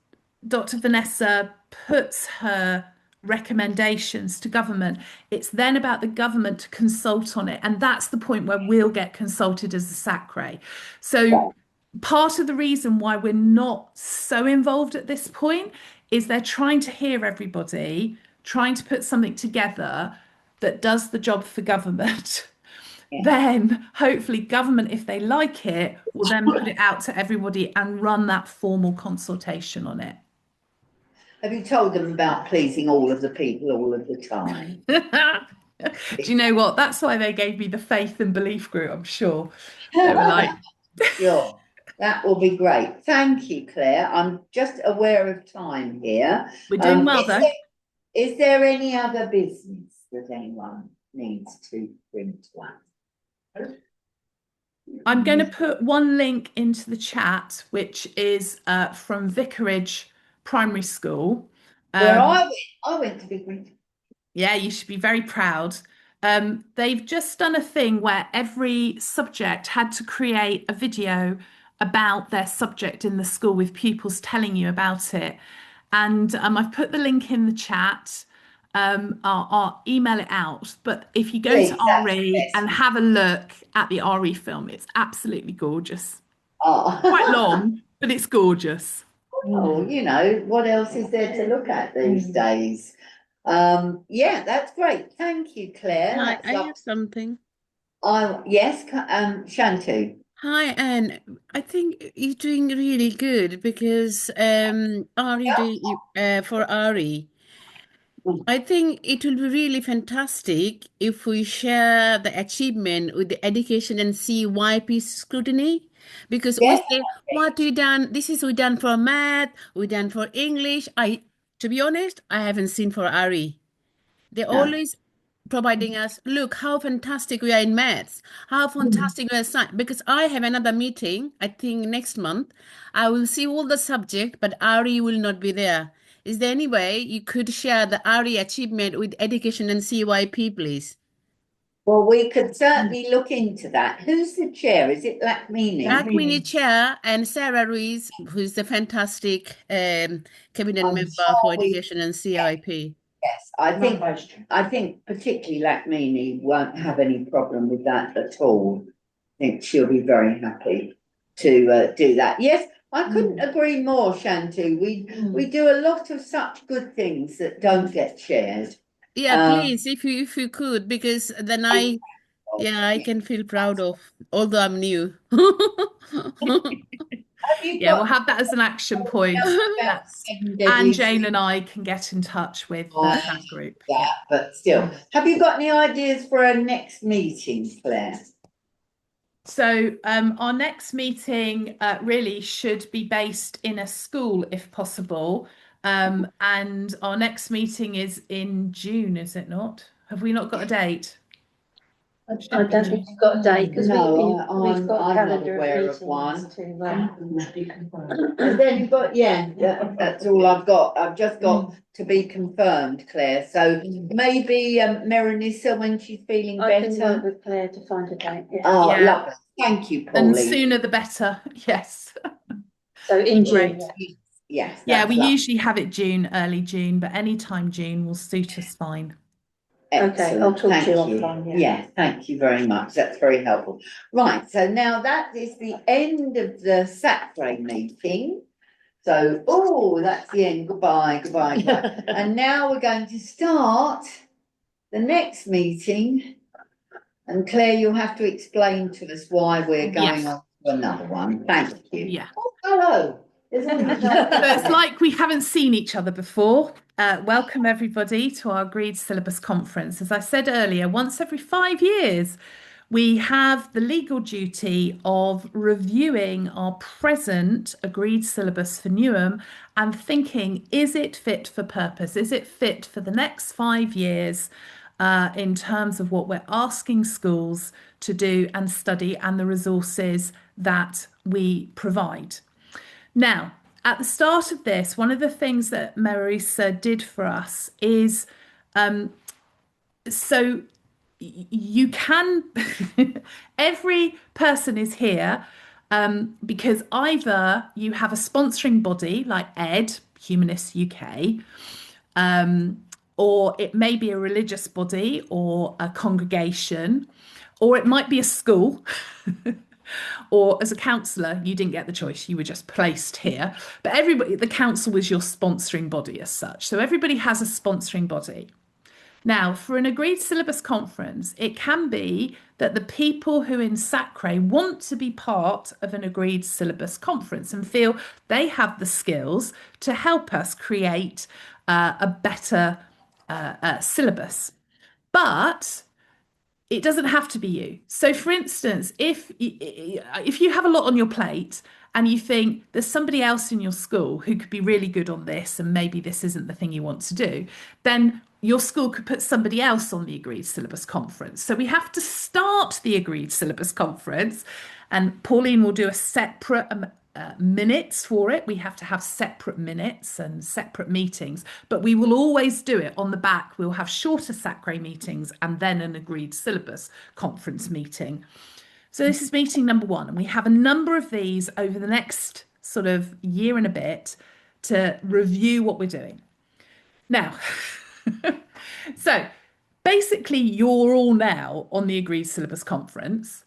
Dr. Vanessa puts her recommendations to government, it's then about the government to consult on it, and that's the point where we'll get consulted as a SACRE. So part of the reason why we're not so involved at this point is they're trying to hear everybody, trying to put something together that does the job for government. Then hopefully government, if they like it, will then put it out to everybody and run that formal consultation on it. Have you told them about pleasing all of the people all of the time? Do you know what? That's why they gave me the faith and belief group, I'm sure. They were like... Sure, that will be great. Thank you, Claire. I'm just aware of time here. We're doing well, though. Is there any other business that anyone needs to bring to us? I'm going to put one link into the chat, which is from Vicarage Primary School. Where I went to Vicarage. Yeah, you should be very proud. They've just done a thing where every subject had to create a video about their subject in the school with pupils telling you about it. And I've put the link in the chat. I'll email it out. But if you go to RE and have a look at the RE film, it's absolutely gorgeous. Quite long, but it's gorgeous. Oh, what else is there to look at these days? That's great. Thank you, Claire. Hi, I have something. Yes, Shantu. Hi, Anne. I think you're doing really good because for RE, I think it will be really fantastic if we share the achievement with the education and CYP scrutiny. Because we Yes. say, what we done, this is we done for math, we done for English. To be honest, I haven't seen for RE. They're No. always providing us, look how fantastic we are in maths, how fantastic we are in science. Because I have another meeting, I think next month. I will see all the subject, but RE will not be there. Is there any way you could share the RE achievement with education and CYP, please? Well, we could certainly look into that. Who's the chair? Is it Lakmini? Lakmini Chair and Sarah Ruiz, who's the fantastic cabinet I'm member sure for we, education and CIP. yes, I think particularly Lakmini won't have any problem with that at all. I think she'll be very happy to do that. Yes, I couldn't agree more, Shantu. We do a lot of such good things that don't get shared. Yeah, please, if you could, because then I can feel proud of, although I'm new. Yeah, we'll have that as an action point. And Jane and I can get in touch with that group. Yeah, but still, have you got any ideas for our next meeting, Claire? So our next meeting really should be based in a school if possible. And our next meeting is in June, is it not? Have we not got a date? I don't think you've got a date because we've got a I'm not calendar aware of of one. meetings to. And then you've got, that's all I've got. I've just got to be confirmed, Claire. So maybe Meronissa, when she's feeling I better. can work with Claire to find a date. Yeah. Oh, lovely. Thank you, Pauline. And sooner the better. Yes. So in June. Yes. Yeah, we usually have it June, early June, but any time June will suit us fine. Excellent. Okay, I'll talk Thank to you you. offline. Yeah, thank you very much. That's very helpful. Right, so now that is the end of the SACRE meeting. So, that's the end. Goodbye, goodbye, goodbye. And now we're going to start the next meeting. And Claire, you'll have to explain to us why we're going on to another one. Thank you. Yeah. Oh, hello. So it's like we haven't seen each other before. Welcome everybody to our Agreed Syllabus Conference. As I said earlier, once every 5 years, we have the legal duty of reviewing our present agreed syllabus for Newham and thinking, is it fit for purpose? Is it fit for the next 5 years in terms of what we're asking schools to do and study and the resources that we provide? Now, at the start of this, one of the things that Marisa did for us is so you can, every person is here because either you have a sponsoring body like ED, Humanists UK, or it may be a religious body or a congregation, or it might be a school. Or as a counsellor, you didn't get the choice, you were just placed here. But everybody, the council was your sponsoring body as such. So everybody has a sponsoring body. Now, for an agreed syllabus conference, it can be that the people who in SACRE want to be part of an agreed syllabus conference and feel they have the skills to help us create a better syllabus. But it doesn't have to be you. So, for instance, if you have a lot on your plate and you think there's somebody else in your school who could be really good on this and maybe this isn't the thing you want to do, then your school could put somebody else on the Agreed Syllabus Conference. So we have to start the Agreed Syllabus Conference, and Pauline will do a separate minutes for it. We have to have separate minutes and separate meetings, but we will always do it on the back. We'll have shorter SACRE meetings and then an Agreed Syllabus Conference meeting. So this is meeting number 1, and we have a number of these over the next sort of year and a bit to review what we're doing. Now, so basically you're all now on the Agreed Syllabus Conference.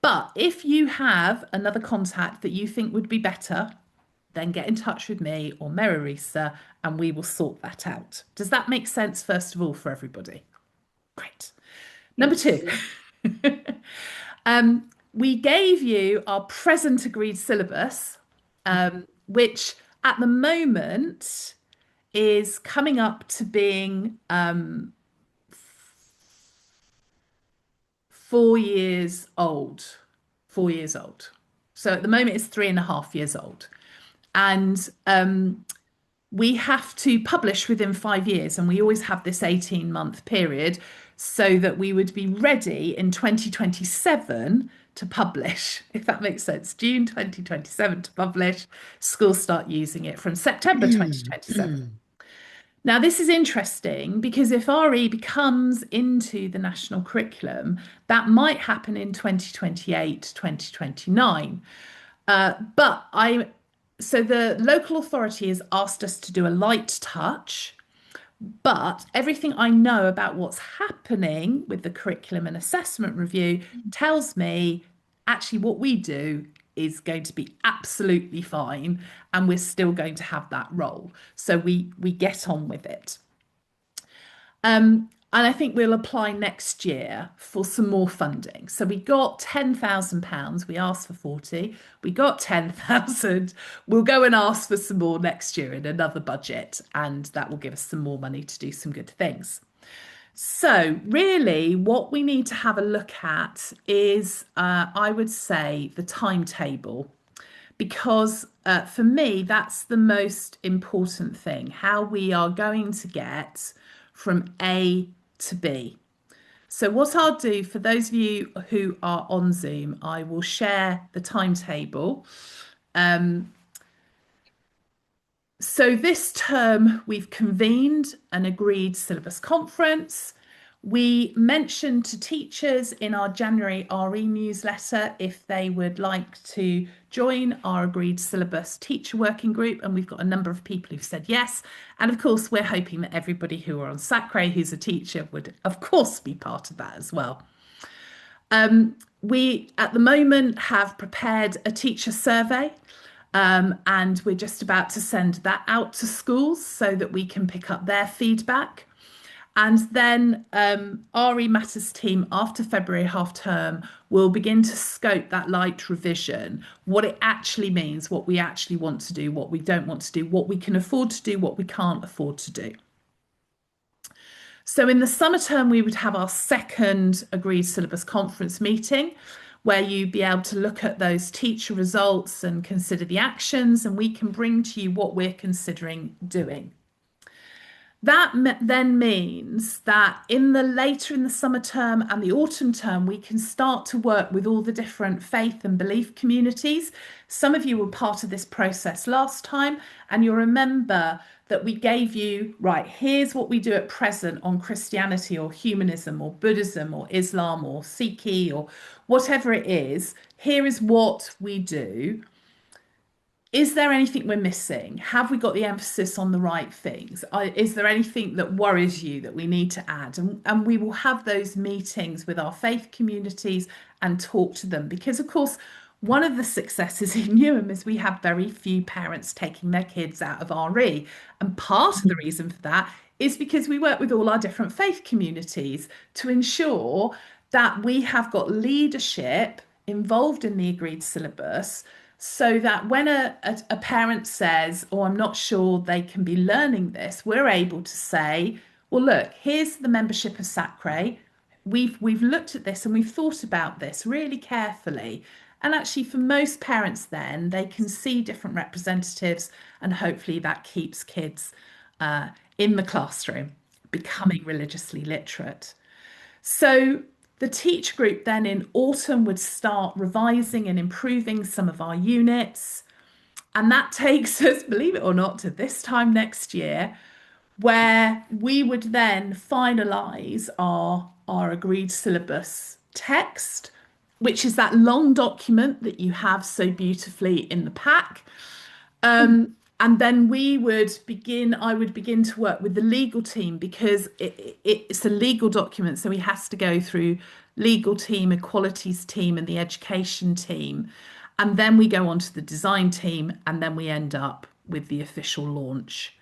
But if you have another contact that you think would be better, then get in touch with me or Marisa and we will sort that out. Does that make sense, first of all, for everybody? Great. Number 2, we gave you our present agreed syllabus, which at the moment is coming up to being 4 years old. 4 years old. So at the moment it's 3.5 years old. And we have to publish within 5 years, and we always have this 18-month period so that we would be ready in 2027 to publish, if that makes sense. June 2027 to publish. Schools start using it from September 2027. Now, this is interesting because if RE becomes into the national curriculum, that might happen in 2028, 2029. So the local authority has asked us to do a light touch, but everything I know about what's happening with the curriculum and assessment review tells me actually what we do is going to be absolutely fine, and we're still going to have that role. So we get on with it. And I think we'll apply next year for some more funding. So we got £10,000. We asked for 40. We got 10,000. We'll go and ask for some more next year in another budget, and that will give us some more money to do some good things. So really what we need to have a look at is, I would say, the timetable, because for me, that's the most important thing, how we are going to get from A to B. So what I'll do for those of you who are on Zoom, I will share the timetable. So this term, we've convened an Agreed Syllabus Conference. We mentioned to teachers in our January RE newsletter if they would like to join our Agreed Syllabus Teacher Working Group, and we've got a number of people who've said yes. And of course, we're hoping that everybody who are on SACRE who's a teacher would, of course, be part of that as well. We, at the moment, have prepared a teacher survey, and we're just about to send that out to schools so that we can pick up their feedback. And then RE Matters team, after February half term, will begin to scope that light revision, what it actually means, what we actually want to do, what we don't want to do, what we can afford to do, what we can't afford to do. So in the summer term, we would have our second Agreed Syllabus Conference meeting, where you'd be able to look at those teacher results and consider the actions, and we can bring to you what we're considering doing. That then means that later in the summer term and the autumn term, we can start to work with all the different faith and belief communities. Some of you were part of this process last time, and you'll remember that we gave you, right, here's what we do at present on Christianity or humanism or Buddhism or Islam or Sikh or whatever it is. Here is what we do. Is there anything we're missing? Have we got the emphasis on the right things? Is there anything that worries you that we need to add? And we will have those meetings with our faith communities and talk to them, because, of course, one of the successes in Newham is we have very few parents taking their kids out of RE. And part of the reason for that is because we work with all our different faith communities to ensure that we have got leadership involved in the Agreed Syllabus, so that when a parent says, oh, I'm not sure they can be learning this, we're able to say, well, look, here's the membership of SACRE. We've looked at this and we've thought about this really carefully. And actually, for most parents then, they can see different representatives, and hopefully that keeps kids in the classroom becoming religiously literate. So the teacher group then in autumn would start revising and improving some of our units. And that takes us, believe it or not, to this time next year, where we would then finalise our Agreed Syllabus text, which is that long document that you have so beautifully in the pack. And then I would begin to work with the legal team, because it's a legal document. So we has to go through legal team, equalities team, and the education team. And then we go on to the design team, and then we end up with the official launch.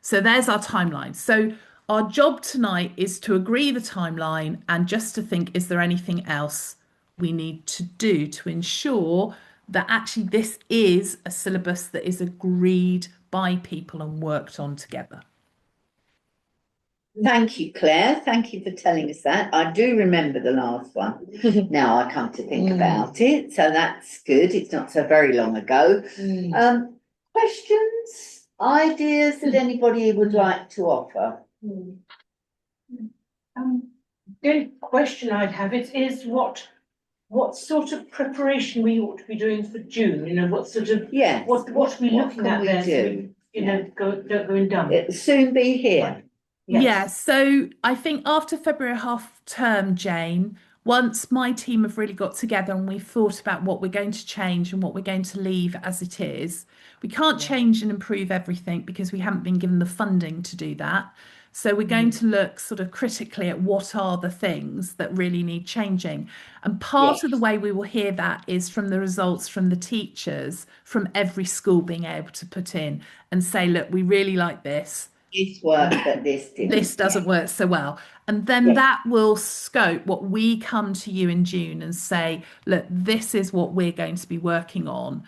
So there's our timeline. So our job tonight is to agree the timeline and just to think, is there anything else we need to do to ensure that actually this is a syllabus that is agreed by people and worked on together. Thank you, Claire. Thank you for telling us that. I do remember the last one. Now I come to think about it. So that's good. It's not so very long ago. Questions, ideas that anybody would like to offer? The only question I'd have is what sort of preparation we ought to be doing for June? You know, what sort of what are we looking at there? So we, don't go in dumb. It'll soon be here. Yes. Yeah, so I think after February half term, Jane, once my team have really got together and we've thought about what we're going to change and what we're going to leave as it is, we can't change and improve everything because we haven't been given the funding to do that. So we're going to look sort of critically at what are the things that really need changing. And part of the way we will hear that is from the results from the teachers from every school being able to put in and say, look, we really like this. This worked, but this didn't. This doesn't work so well. And then that will scope what we come to you in June and say, look, this is what we're going to be working on.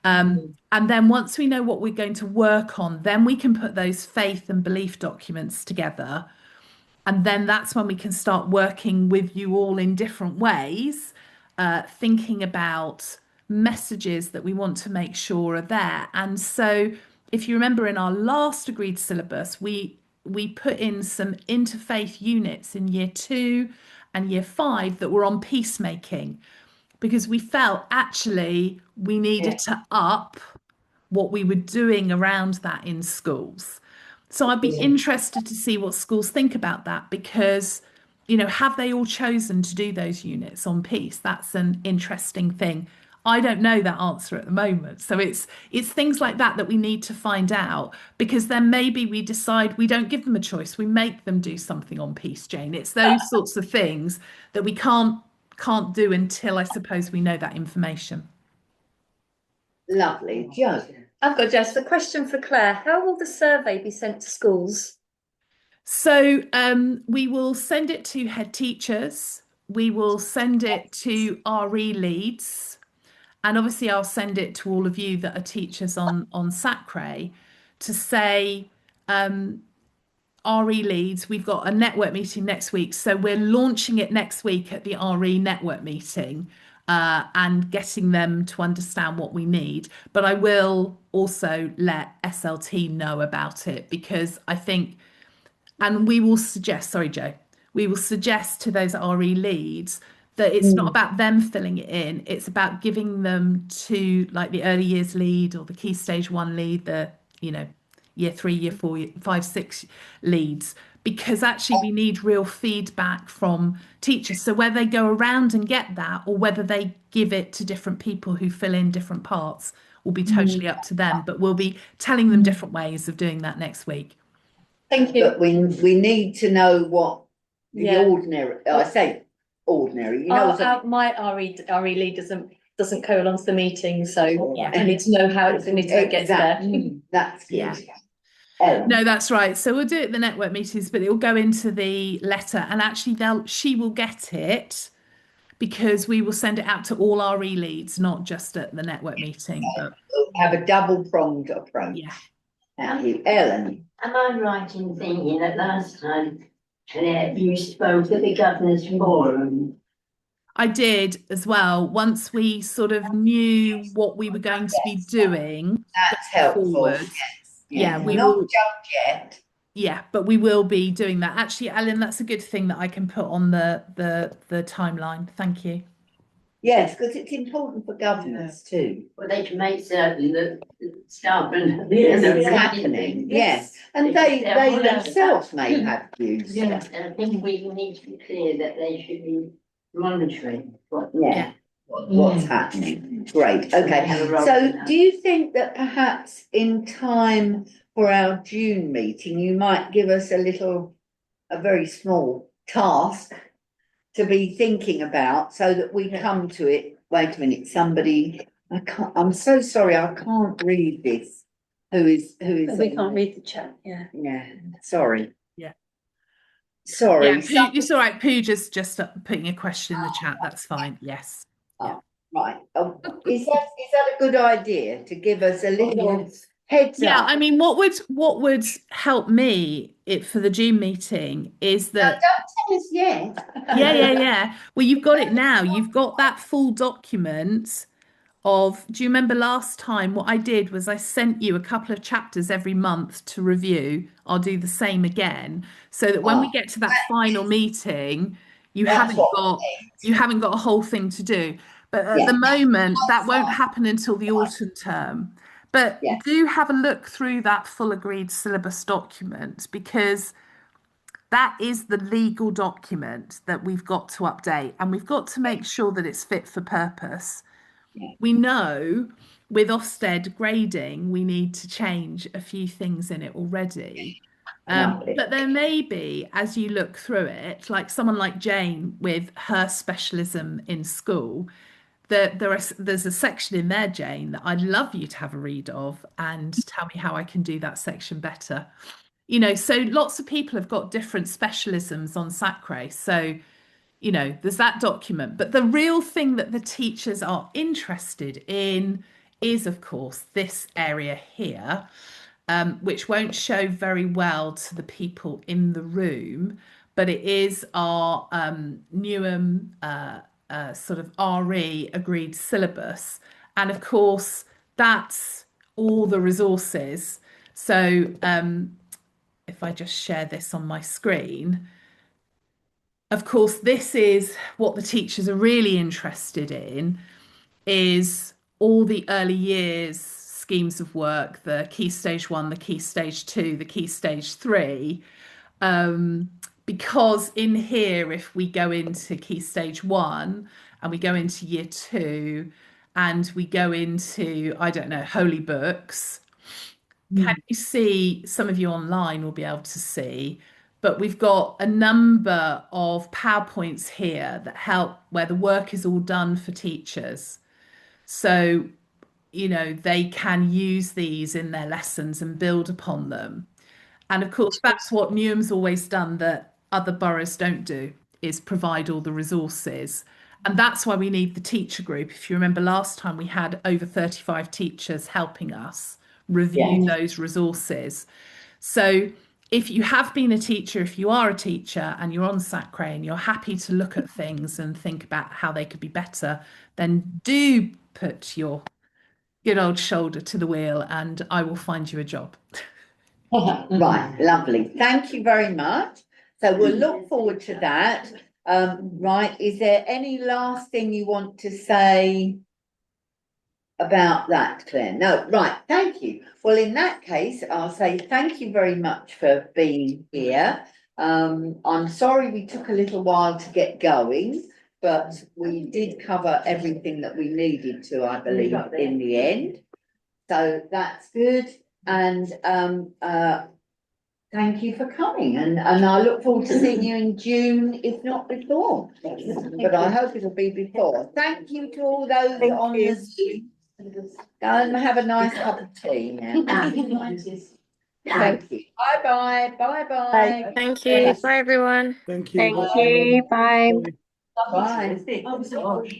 And then once we know what we're going to work on, then we can put those faith and belief documents together. And then that's when we can start working with you all in different ways, thinking about messages that we want to make sure are there. And so if you remember in our last agreed syllabus, we put in some interfaith units in year 2 and year 5 that were on peacemaking, because we felt actually we needed to up what we were doing around that in schools. So I'd be interested to see what schools think about that, because, you know, have they all chosen to do those units on peace? That's an interesting thing. I don't know that answer at the moment. So it's things like that we need to find out, because then maybe we decide we don't give them a choice. We make them do something on peace, Jane. It's those sorts of things that we can't do until, I suppose, we know that information. Lovely. Jo. I've got just a question for Claire. How will the survey be sent to schools? So we will send it to head teachers. We will send it to RE leads. And obviously I'll send it to all of you that are teachers on SACRE to say, RE leads, we've got a network meeting next week. So we're launching it next week at the RE network meeting, and getting them to understand what we need. But I will also let SLT know about it, because I think, and we will suggest, sorry, Jo, we will suggest to those RE leads that it's not about them filling it in. It's about giving them to like the early years lead or the key stage 1 lead, the, you know, year 3, year 4, year 5, 6 leads, because actually we need real feedback from teachers. So whether they go around and get that or whether they give it to different people who fill in different parts will be totally up to them. But we'll be telling them different ways of doing that next week. Thank you. But we need to know what the ordinary, I say ordinary, you know. My RE lead doesn't call onto the meeting, so I need to know how it gets there. That's good. Yeah. No, that's right. So we'll do it at the network meetings, but it will go into the letter, and actually she will get it, because we will send it out to all RE leads, not just at the network meeting. But we'll have a double-pronged approach. Yeah. Thank you. Ellen. Am I right in thinking that last time you spoke at the Governors' Forum? I did as well. Once we sort of knew what we were going to be doing, that's helpful. Forward, yeah, we not will jump yet. Yeah, but we will be doing that. Actually, Ellen, that's a good thing that I can put on the timeline. Thank you. Yes, because it's important for governors too. Well, they can make certain that staff and it's happening. Yes, and they themselves may have views. Yeah, and I think we need to be clear that they should be monitoring what's happening. Great. Okay. So, do you think that perhaps in time for our June meeting, you might give us a very small task to be thinking about, so that we come to it? Wait a minute, I'm so sorry, I can't read this. Who is? We can't read the chat. Yeah. Sorry. Yeah. Sorry. Yeah, it's all right. Pooja's just putting a question in the chat. That's fine. Yes. Oh, right. Is that a good idea to give us a little heads Yeah, up. I mean, what would help me for the June meeting is Now, that don't tell us yet. yeah. Well, you've got it now. You've got that full document of, do you remember last time what I did was I sent you a couple of chapters every month to review. I'll do the same again so that when we get to that final meeting, you That's haven't what got a whole thing to do. But at the Yeah. moment, that won't happen until the autumn term. But Yeah. do have a look through that full agreed syllabus document, because that is the legal document that we've got to update, and we've got to make sure that it's fit for purpose. We know with Ofsted grading, we need to change a few things in it already. But there may be, as you look through it, like someone like Jane with her specialism in school, there's a section in there, Jane, that I'd love you to have a read of and tell me how I can do that section better. So lots of people have got different specialisms on SACRE. So, there's that document. But the real thing that the teachers are interested in is, of course, this area here, which won't show very well to the people in the room, but it is our Newham sort of RE agreed syllabus. And of course, that's all the resources. So if I just share this on my screen, of course, this is what the teachers are really interested in, is all the early years schemes of work, the Key Stage 1, the Key Stage 2, the Key Stage 3. Because in here, if we go into Key Stage 1 and we go into Year 2 and we go into, I don't know, Holy Books, can you see, some of you online will be able to see, but we've got a number of PowerPoints here that help, where the work is all done for teachers. So, they can use these in their lessons and build upon them. And of course, that's what Newham's always done that other boroughs don't do, is provide all the resources. And that's why we need the teacher group. If you remember last time, we had over 35 teachers helping us review those resources. So if you have been a teacher, if you are a teacher and you're on SACRE and you're happy to look at things and think about how they could be better, then do put your good old shoulder to the wheel and I will find you a job. Right, lovely. Thank you very much. So we'll look forward to that. Right, is there any last thing you want to say about that, Claire? No, right, thank you. Well, in that case, I'll say thank you very much for being here. I'm sorry we took a little while to get going, but we did cover everything that we needed to, I believe, in the end. So that's good. And thank you for coming. And I look forward to seeing you in June, if not before. But I hope it'll be before. Thank you to all those on the Zoom. Go and have a nice cup of tea now. Thank you. Bye-bye. Bye-bye. Thank you. Bye, everyone. Thank you. Thank you. Bye. Bye.